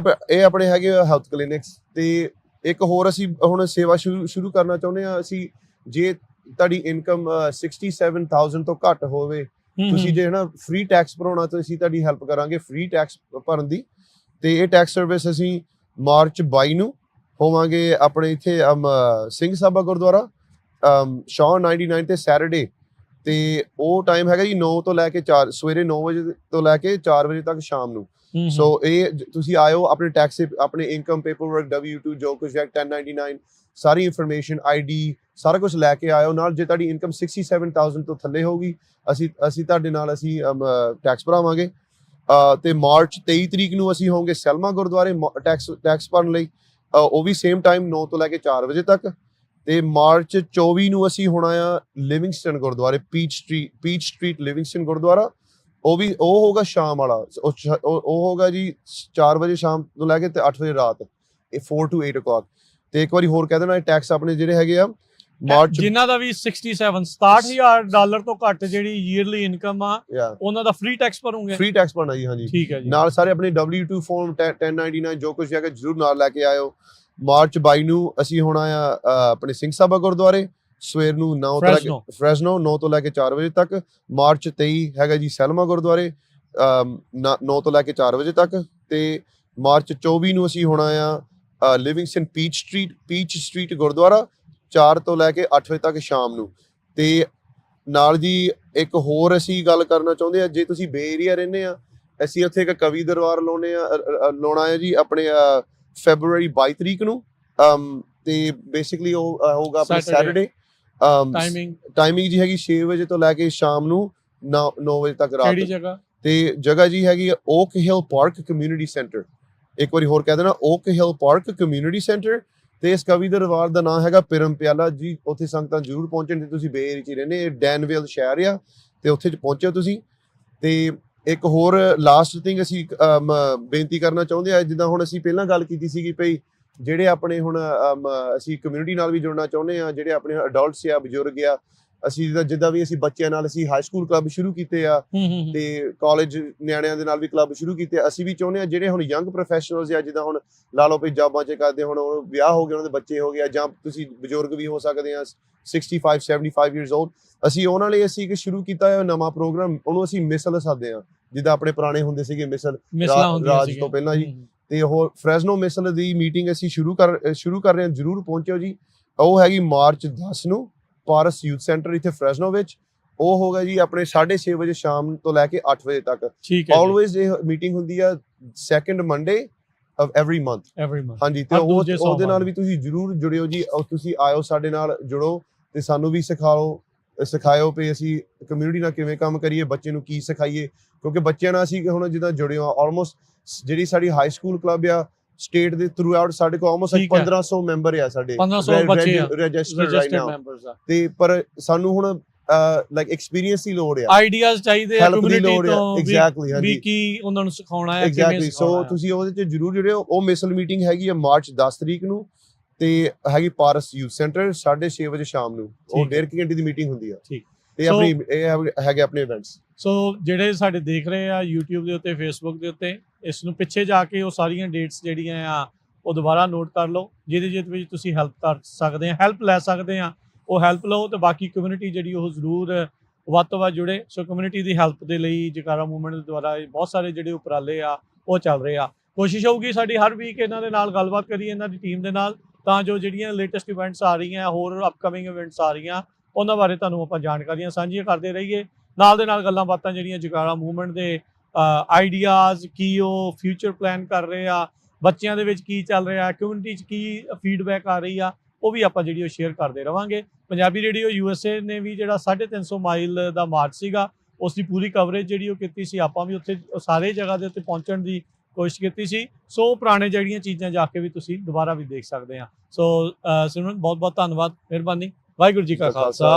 ਆਪਣੇ ਹੈਗੇ ਹੈਲਥ ਕਲੀਨਿਕਸ ਤੇ ਇੱਕ ਹੋਰ ਅਸੀਂ ਹੁਣ ਸੇਵਾ ਸ਼ੁਰੂ ਕਰਨਾ ਚਾਹੁੰਦੇ ਆ ਅਸੀਂ ਜੇ ਤੁਹਾਡੀ ਇਨਕਮ 67000 ਤੋਂ ਘੱਟ ਹੋਵੇ ਤੁਸੀਂ ਜੇ ਹਨਾ ਫ੍ਰੀ ਟੈਕਸ ਭਰਾਉਣਾ ਤਾਂ ਅਸੀਂ ਤੁਹਾਡੀ ਹੈਲਪ ਕਰਾਂਗੇ ਫ੍ਰੀ ਟੈਕਸ ਭਰਨ ਦੀ ਤੇ ਇਹ ਟੈਕਸ ਸਰਵਿਸ ਅਸੀਂ ਮਾਰਚ 22 ਨੂੰ ਹੋਵਾਂਗੇ ਆਪਣੇ ਇੱਥੇ ਸਿੰਘ ਸਾਹਿਬਾ ਗੁਰਦੁਆਰਾ ਸ਼ਾਹ 99 ਤੇ ਸੈਟਰਡੇ ਤੇ ਉਹ ਟਾਈਮ ਹੈਗਾ ਜੀ 9 ਤੋਂ ਲੈ ਕੇ 4 ਸਵੇਰੇ 9 ਵਜੇ ਤੋਂ ਲੈ ਕੇ 4 ਵਜੇ ਤੱਕ ਸ਼ਾਮ ਨੂੰ ਸੋ ਇਹ ਤੁਸੀਂ ਆਇਓ ਆਪਣੇ ਟੈਕਸ ਆਪਣੇ ਇਨਕਮ ਪੇਪਰ ਵਰਕ W2 ਜੋ ਕੁਝ ਹੈ 1099 ਸਾਰੀ ਇਨਫੋਰਮੇਸ਼ਨ ID ਸਾਰਾ ਕੁਝ ਲੈ ਕੇ ਆਇਓ ਨਾਲ। ਜੇ ਤੁਹਾਡੀ ਇਨਕਮ 67,000 ਤੋਂ ਥੱਲੇ ਹੋਊਗੀ ਅਸੀਂ ਤੁਹਾਡੇ ਨਾਲ ਟੈਕਸ ਭਰਾਵਾਂਗੇ। ਤੇ ਮਾਰਚ 23 ਤਰੀਕ ਨੂੰ ਅਸੀਂ ਹੋਵਾਂਗੇ ਸੈਲਮਾ ਗੁਰਦੁਆਰੇ ਟੈਕਸ ਭਰਨ ਲਈ, ਉਹ ਵੀ ਸੇਮ ਟਾਈਮ 9 ਤੋਂ ਲੈ ਕੇ 4 ਵਜੇ ਤੱਕ। ਤੇ ਮਾਰਚ 24 ਨੂੰ ਅਸੀਂ ਹੋਣਾ ਆ ਲਿਵਿੰਗਸਟਨ ਗੁਰਦੁਆਰੇ, ਪੀਚ ਸਟਰੀਟ ਲਿਵਿੰਗਸਟਨ ਗੁਰਦੁਆਰਾ, ਉਹ ਹੋਗਾ ਸ਼ਾਮ ਵਾਲਾ। ਉਹ ਹੋਗਾ ਜੀ 4 ਵਜੇ ਸ਼ਾਮ ਤੋਂ ਲੈ ਕੇ ਤੇ 8 ਵਜੇ ਰਾਤ, ਇਹ 4 to 8 o'clock। ਤੇ ਇੱਕ ਵਾਰੀ ਹੋਰ ਕਹਿ ਦੇਣਾ, ਟੈਕਸ ਆਪਣੇ ਜਿਹੜੇ ਹੈਗੇ ਆ ਮਾਰਚ ਜਿਨ੍ਹਾਂ ਦਾ ਵੀ $67,000 ਤੋਂ ਘੱਟ ਜਿਹੜੀ ਈਅਰਲੀ ਇਨਕਮ ਆ ਉਹਨਾਂ ਦਾ ਫ੍ਰੀ ਟੈਕਸ ਭਰੋਗੇ? ਫ੍ਰੀ ਟੈਕਸ ਭਰਨਾ ਜੀ, ਹਾਂਜੀ। ਠੀਕ ਹੈ ਜੀ। ਨਾਲ ਸਾਰੇ ਆਪਣੇ W2 ਫਾਰਮ 1099 ਜੋ ਕੁਝ ਹੈਗਾ ਜਰੂਰ ਨਾਲ ਲੈ ਕੇ ਆਇਓ। ਮਾਰਚ 22 ਨੂੰ ਅਸੀਂ ਹੋਣਾ ਆ ਆਪਣੇ ਸਿੰਘ ਸਭਾ ਗੁਰਦੁਆਰੇ ਸਵੇਰ ਨੂੰ 9 ਤੋਂ ਲੈ ਕੇ ਫ੍ਰੈਸਨੋ 9 ਤੋਂ ਲੈ ਕੇ 4 ਵਜੇ ਤੱਕ। ਮਾਰਚ 23 ਹੈਗਾ ਜੀ ਸੈਲਮਾ ਗੁਰਦੁਆਰੇ 9 ਤੋਂ ਲੈ ਕੇ 4 ਵਜੇ ਤੱਕ। ਤੇ ਮਾਰਚ 24 ਨੂੰ ਅਸੀਂ ਹੋਣਾ ਆ ਲਿਵਿੰਗਸਟਨ ਪੀਚ ਸਟਰੀਟ ਗੁਰਦੁਆਰਾ 4 ਤੋਂ ਲੈ ਕੇ 8 ਵਜੇ ਤੱਕ ਸ਼ਾਮ ਨੂੰ। ਤੇ ਨਾਲ ਜੀ ਇੱਕ ਹੋਰ ਅਸੀਂ ਗੱਲ ਕਰਨਾ ਚਾਹੁੰਦੇ ਆ, ਜੇ ਤੁਸੀਂ ਬੇ ਏਰੀਆ ਰਹਿੰਦੇ ਆ, ਅਸੀਂ ਉੱਥੇ ਇੱਕ ਕਵੀ ਦਰਬਾਰ ਲਾਉਣਾ ਆ ਜੀ ਆਪਣੇ ਫੈਬਰੂਅਰੀ 22 ਤਰੀਕ ਨੂੰ। ਤੇ ਬੇਸਿਕਲੀ ਉਹ ਹੋਊਗਾ ਆਪਣੇ ਸੈਟਰਡੇ। ਟਾਈਮਿੰਗ ਜੀ ਹੈਗੀ 6 ਵਜੇ ਤੋਂ ਲੈ ਕੇ ਸ਼ਾਮ ਨੂੰ 9 ਵਜੇ ਤੱਕ ਰਾਤ। ਕਿਹੜੀ ਜਗ੍ਹਾ? ਤੇ ਜਗ੍ਹਾ ਜੀ ਹੈਗੀ ਓਕ ਹਿਲ ਪਾਰਕ ਕਮਿਊਨਿਟੀ ਸੈਂਟਰ। ਇੱਕ ਵਾਰੀ ਹੋਰ ਕਹਿ ਦੇਣਾ, ਓਕ ਹਿਲ ਪਾਰਕ ਕਮਿਊਨਿਟੀ ਸੈਂਟਰ। ਤੇ ਇਸ ਕਵੀ ਦਰਬਾਰ ਦਾ ਨਾਮ ਹੈਗਾ ਪਿਰਮ ਪਿਆਲਾ ਜੀ। ਉੱਥੇ ਸੰਗਤਾਂ ਜ਼ਰੂਰ ਪਹੁੰਚਣ, ਜੇ ਤੁਸੀਂ ਬੇ ਏਰੀਆ 'ਚ ਰਹਿੰਦੇ। ਇਹ ਡੈਨਵੇਲ ਸ਼ਹਿਰ ਆ ਤੇ ਉੱਥੇ ਪਹੁੰਚਿਓ ਤੁਸੀਂ। ਤੇ ਇੱਕ ਹੋਰ ਲਾਸਟ ਥਿੰਗ ਅਸੀਂ ਬੇਨਤੀ ਕਰਨਾ ਚਾਹੁੰਦੇ ਆ, ਜਿੱਦਾਂ ਹੁਣ ਅਸੀਂ ਪਹਿਲਾਂ ਗੱਲ ਕੀਤੀ ਸੀਗੀ ਭਈ ਜਿਹੜੇ ਆਪਣੇ ਹੁਣ ਅਸੀਂ ਕਮਿਊਨਿਟੀ ਨਾਲ ਵੀ ਜੁੜਨਾ ਚਾਹੁੰਦੇ ਆ, ਜਿਹੜੇ ਆਪਣੇ ਅਡਲਟਸ ਆ, ਬਜ਼ੁਰਗ ਆ, ਅਸੀਂ ਜਿੱਦਾਂ ਵੀ ਅਸੀਂ ਬੱਚਿਆਂ ਨਾਲ ਅਸੀਂ ਹਾਈ ਸਕੂਲ ਕਲੱਬ ਸ਼ੁਰੂ ਕੀਤੇ ਆ ਤੇ ਕਾਲਜ ਨਿਆਣਿਆਂ ਦੇ ਨਾਲ ਵੀ ਕਲੱਬ ਸ਼ੁਰੂ ਕੀਤੇ। ਅਸੀਂ ਵੀ ਚਾਹੁੰਦੇ ਆ ਜਿਹੜੇ ਹੁਣ ਯੰਗ ਪ੍ਰੋਫੈਸ਼ਨਲਸ ਆ, ਜਿੱਦਾਂ ਹੁਣ ਲਾ ਲਓ ਵੀ ਜੌਬਾਂ 'ਚ ਕਰਦੇ, ਹੁਣ ਵਿਆਹ ਹੋ ਗਿਆ, ਉਹਨਾਂ ਦੇ ਬੱਚੇ ਹੋ ਗਏ, ਜਾਂ ਤੁਸੀਂ ਬਜ਼ੁਰਗ ਵੀ ਹੋ ਸਕਦੇ ਆ 65-75 years old, ਅਸੀਂ ਉਹਨਾਂ ਲਈ ਇੱਕ ਸ਼ੁਰੂ ਕੀਤਾ ਹੈ ਨਵਾਂ ਪ੍ਰੋਗਰਾਮ, ਉਹਨੂੰ ਅਸੀਂ ਮਿਸਲ ਸੱਦਦੇ ਆ। ਜਿੱਦਾਂ ਆਪਣੇ ਪੁਰਾਣੇ ਹੁੰਦੇ ਸੀਗੇ ਮਿਸਲ ਰਾਜ ਤੋਂ ਪਹਿਲਾਂ ਜੀ। ਤੇ ਉਹ ਫ੍ਰੈਸਨੋ ਮਿਸਲ ਦੀ ਮੀਟਿੰਗ ਅਸੀਂ ਸ਼ੁਰੂ ਕਰ ਰਹੇ ਹਾਂ, ਜਰੂਰ ਪਹੁੰਚਿਓ ਜੀ। ਉਹ ਹੈਗੀ ਮਾਰਚ 10 ਨੂੰ ਪਾਰਸ ਯੂਥ ਸੈਂਟਰ ਇੱਥੇ ਫ੍ਰੈਸਨੋ ਵਿੱਚ। ਉਹ ਹੋਗਾ ਜੀ ਆਪਣੇ 6:30 ਵਜੇ ਸ਼ਾਮ ਤੋਂ ਲੈ ਕੇ 8 ਵਜੇ ਤੱਕ। ਆਲਵੇਜ਼ ਇਹ ਮੀਟਿੰਗ ਹੁੰਦੀ ਆ second Monday of every month। ਹਾਂਜੀ, ਤੇ ਉਹਦੇ ਨਾਲ ਵੀ ਤੁਸੀਂ ਜਰੂਰ ਜੁੜਿਓ ਜੀ। ਤੁਸੀਂ ਆਇਓ, ਸਾਡੇ ਨਾਲ ਜੁੜੋ ਤੇ ਸਾਨੂੰ ਵੀ ਸਿਖਾਇਓ ਵੀ ਅਸੀਂ ਕਮਿਊਨਿਟੀ ਨਾਲ ਕਿਵੇਂ ਕੰਮ ਕਰੀਏ, ਬੱਚੇ ਨੂੰ ਕੀ ਸਿਖਾਈਏ। ਕਿਉਂਕਿ ਬੱਚਿਆਂ ਨਾਲ ਅਸੀਂ ਹੁਣ ਜਿੱਦਾਂ ਜੁੜੇ ਹਾਂ, ਆਲਮੋਸਟ ਜਿਹੜੀ ਸਾਡੀ ਹਾਈ ਸਕੂਲ ਕਲੱਬ ਆ ਸਟੇਟ ਦੇ ਥਰੂ ਆਊਟ, ਸਾਡੇ ਕੋਲ ਆਲਮੋਸਟ 1500 ਮੈਂਬਰ ਆ ਸਾਡੇ ਰਜਿਸਟਰਡ ਰਾਈਟ ਨਾਓ। ਤੇ ਪਰ ਸਾਨੂੰ ਹੁਣ ਲਾਈਕ ਐਕਸਪੀਰੀਅੰਸ ਦੀ ਲੋੜ ਆ, ਆਈਡੀਆਜ਼ ਚਾਹੀਦੇ ਆ ਕਮਿਊਨਿਟੀ ਤੋਂ। ਐਗਜ਼ੈਕਟਲੀ, ਵੀ ਕੀ ਉਹਨਾਂ ਨੂੰ ਸਿਖਾਉਣਾ ਹੈ, ਐਗਜ਼ੈਕਟਲੀ। ਸੋ ਤੁਸੀਂ ਉਹਦੇ 'ਚ ਜਰੂਰ ਜੁੜਿਓ। ਉਹ ਮਿਸਲ ਮੀਟਿੰਗ ਹੈਗੀ ਆ ਮਾਰਚ 10 ਤਰੀਕ ਨੂੰ ਤੇ ਹੈਗੀ ਪਾਰਸ ਯੂਥ ਸੈਂਟਰ 6:30 ਵਜੇ ਸ਼ਾਮ ਨੂੰ। ਉਹ 1.5 ਘੰਟੇ ਦੀ ਮੀਟਿੰਗ ਹੁੰਦੀ ਆ। ਤੇ ਆਪਣੀ ਇਹ ਹੈਗੇ ਆਪਣੇ ਇਵੈਂਟਸ। ਸੋ ਜਿਹੜੇ ਸਾਡੇ ਦੇਖ ਰਹੇ ਆ YouTube ਦੇ ਉੱਤੇ, Facebook ਦੇ ਉੱਤੇ, ਇਸ ਨੂੰ ਪਿੱਛੇ ਜਾ ਕੇ ਉਹ ਸਾਰੀਆਂ ਡੇਟਸ ਜਿਹੜੀਆਂ ਆ ਉਹ ਦੁਬਾਰਾ ਨੋਟ ਕਰ ਲਓ, ਜਿਹਦੇ ਵਿੱਚ ਤੁਸੀਂ ਹੈਲਪ ਕਰ ਸਕਦੇ ਆ, ਹੈਲਪ ਲੈ ਸਕਦੇ ਆ, ਉਹ ਹੈਲਪ ਲਓ। ਤੇ ਬਾਕੀ ਕਮਿਊਨਿਟੀ ਜਿਹੜੀ ਉਹ ਜ਼ਰੂਰ ਵੱਧ ਤੋਂ ਵੱਧ ਜੁੜੇ। ਸੋ ਕਮਿਊਨਿਟੀ ਦੀ ਹੈਲਪ ਦੇ ਲਈ ਜਕਾਰਾ ਮੂਵਮੈਂਟ ਦੇ ਦੁਆਰਾ ਬਹੁਤ ਸਾਰੇ ਜਿਹੜੇ ਉਪਰਾਲੇ ਆ ਉਹ ਚੱਲ ਰਹੇ ਆ। ਕੋਸ਼ਿਸ਼ ਹੋਊਗੀ ਸਾਡੀ ਹਰ ਵੀਕ ਇਹਨਾਂ ਦੇ ਨਾਲ ਗੱਲਬਾਤ ਕਰੀਏ, ਇਹਨਾਂ ਦੀ ਟੀਮ ਦੇ ਨਾਲ, ਤਾਂ ਜੋ ਜਿਹੜੀਆਂ ਲੇਟੈਸਟ ਇਵੈਂਟਸ ਆ ਰਹੀਆਂ, ਹੋਰ ਅਪਕਮਿੰਗ ਇਵੈਂਟਸ ਆ ਰਹੀਆਂ, ਉਹਨਾਂ ਬਾਰੇ ਤੁਹਾਨੂੰ ਆਪਾਂ ਜਾਣਕਾਰੀਆਂ ਸਾਂਝੀਆਂ ਕਰਦੇ ਰਹੀਏ। ਨਾਲ ਦੇ ਨਾਲ ਗੱਲਾਂ ਬਾਤਾਂ ਜਿਹੜੀਆਂ ਜਕਾਰਾ ਮੂਵਮੈਂਟ ਦੇ ਆਈਡੀਆਜ਼ ਕੀ, ਉਹ ਫਿਊਚਰ ਪਲਾਨ ਕਰ ਰਹੇ ਆ, ਬੱਚਿਆਂ ਦੇ ਵਿੱਚ ਕੀ ਚੱਲ ਰਿਹਾ, ਕਮਿਊਨਿਟੀ 'ਚ ਕੀ ਫੀਡਬੈਕ ਆ ਰਹੀ ਆ, ਉਹ ਵੀ ਆਪਾਂ ਜਿਹੜੀ ਉਹ ਸ਼ੇਅਰ ਕਰਦੇ ਰਵਾਂਗੇ। ਪੰਜਾਬੀ ਰੇਡੀਓ USA ਨੇ ਵੀ ਜਿਹੜਾ 350 ਮਾਈਲ ਦਾ ਮਾਰਚ ਸੀਗਾ, ਉਸ ਦੀ ਪੂਰੀ ਕਵਰੇਜ ਜਿਹੜੀ ਉਹ ਕੀਤੀ ਸੀ। ਆਪਾਂ ਵੀ ਉੱਥੇ ਸਾਰੇ ਜਗ੍ਹਾ ਦੇ ਉੱਤੇ ਪਹੁੰਚਣ ਦੀ ਕੋਸ਼ਿਸ਼ ਕੀਤੀ ਸੀ। ਸੋ ਪੁਰਾਣੇ ਜਿਹੜੀਆਂ ਚੀਜ਼ਾਂ ਜਾ ਕੇ ਵੀ ਤੁਸੀਂ ਦੁਬਾਰਾ ਵੀ ਦੇਖ ਸਕਦੇ ਆ। ਸੋ ਸਿਮਰਨ, ਬਹੁਤ ਬਹੁਤ ਧੰਨਵਾਦ, ਮਿਹਰਬਾਨੀ। ਵਾਹਿਗੁਰੂ ਜੀ ਕਾ ਖਾਲਸਾ।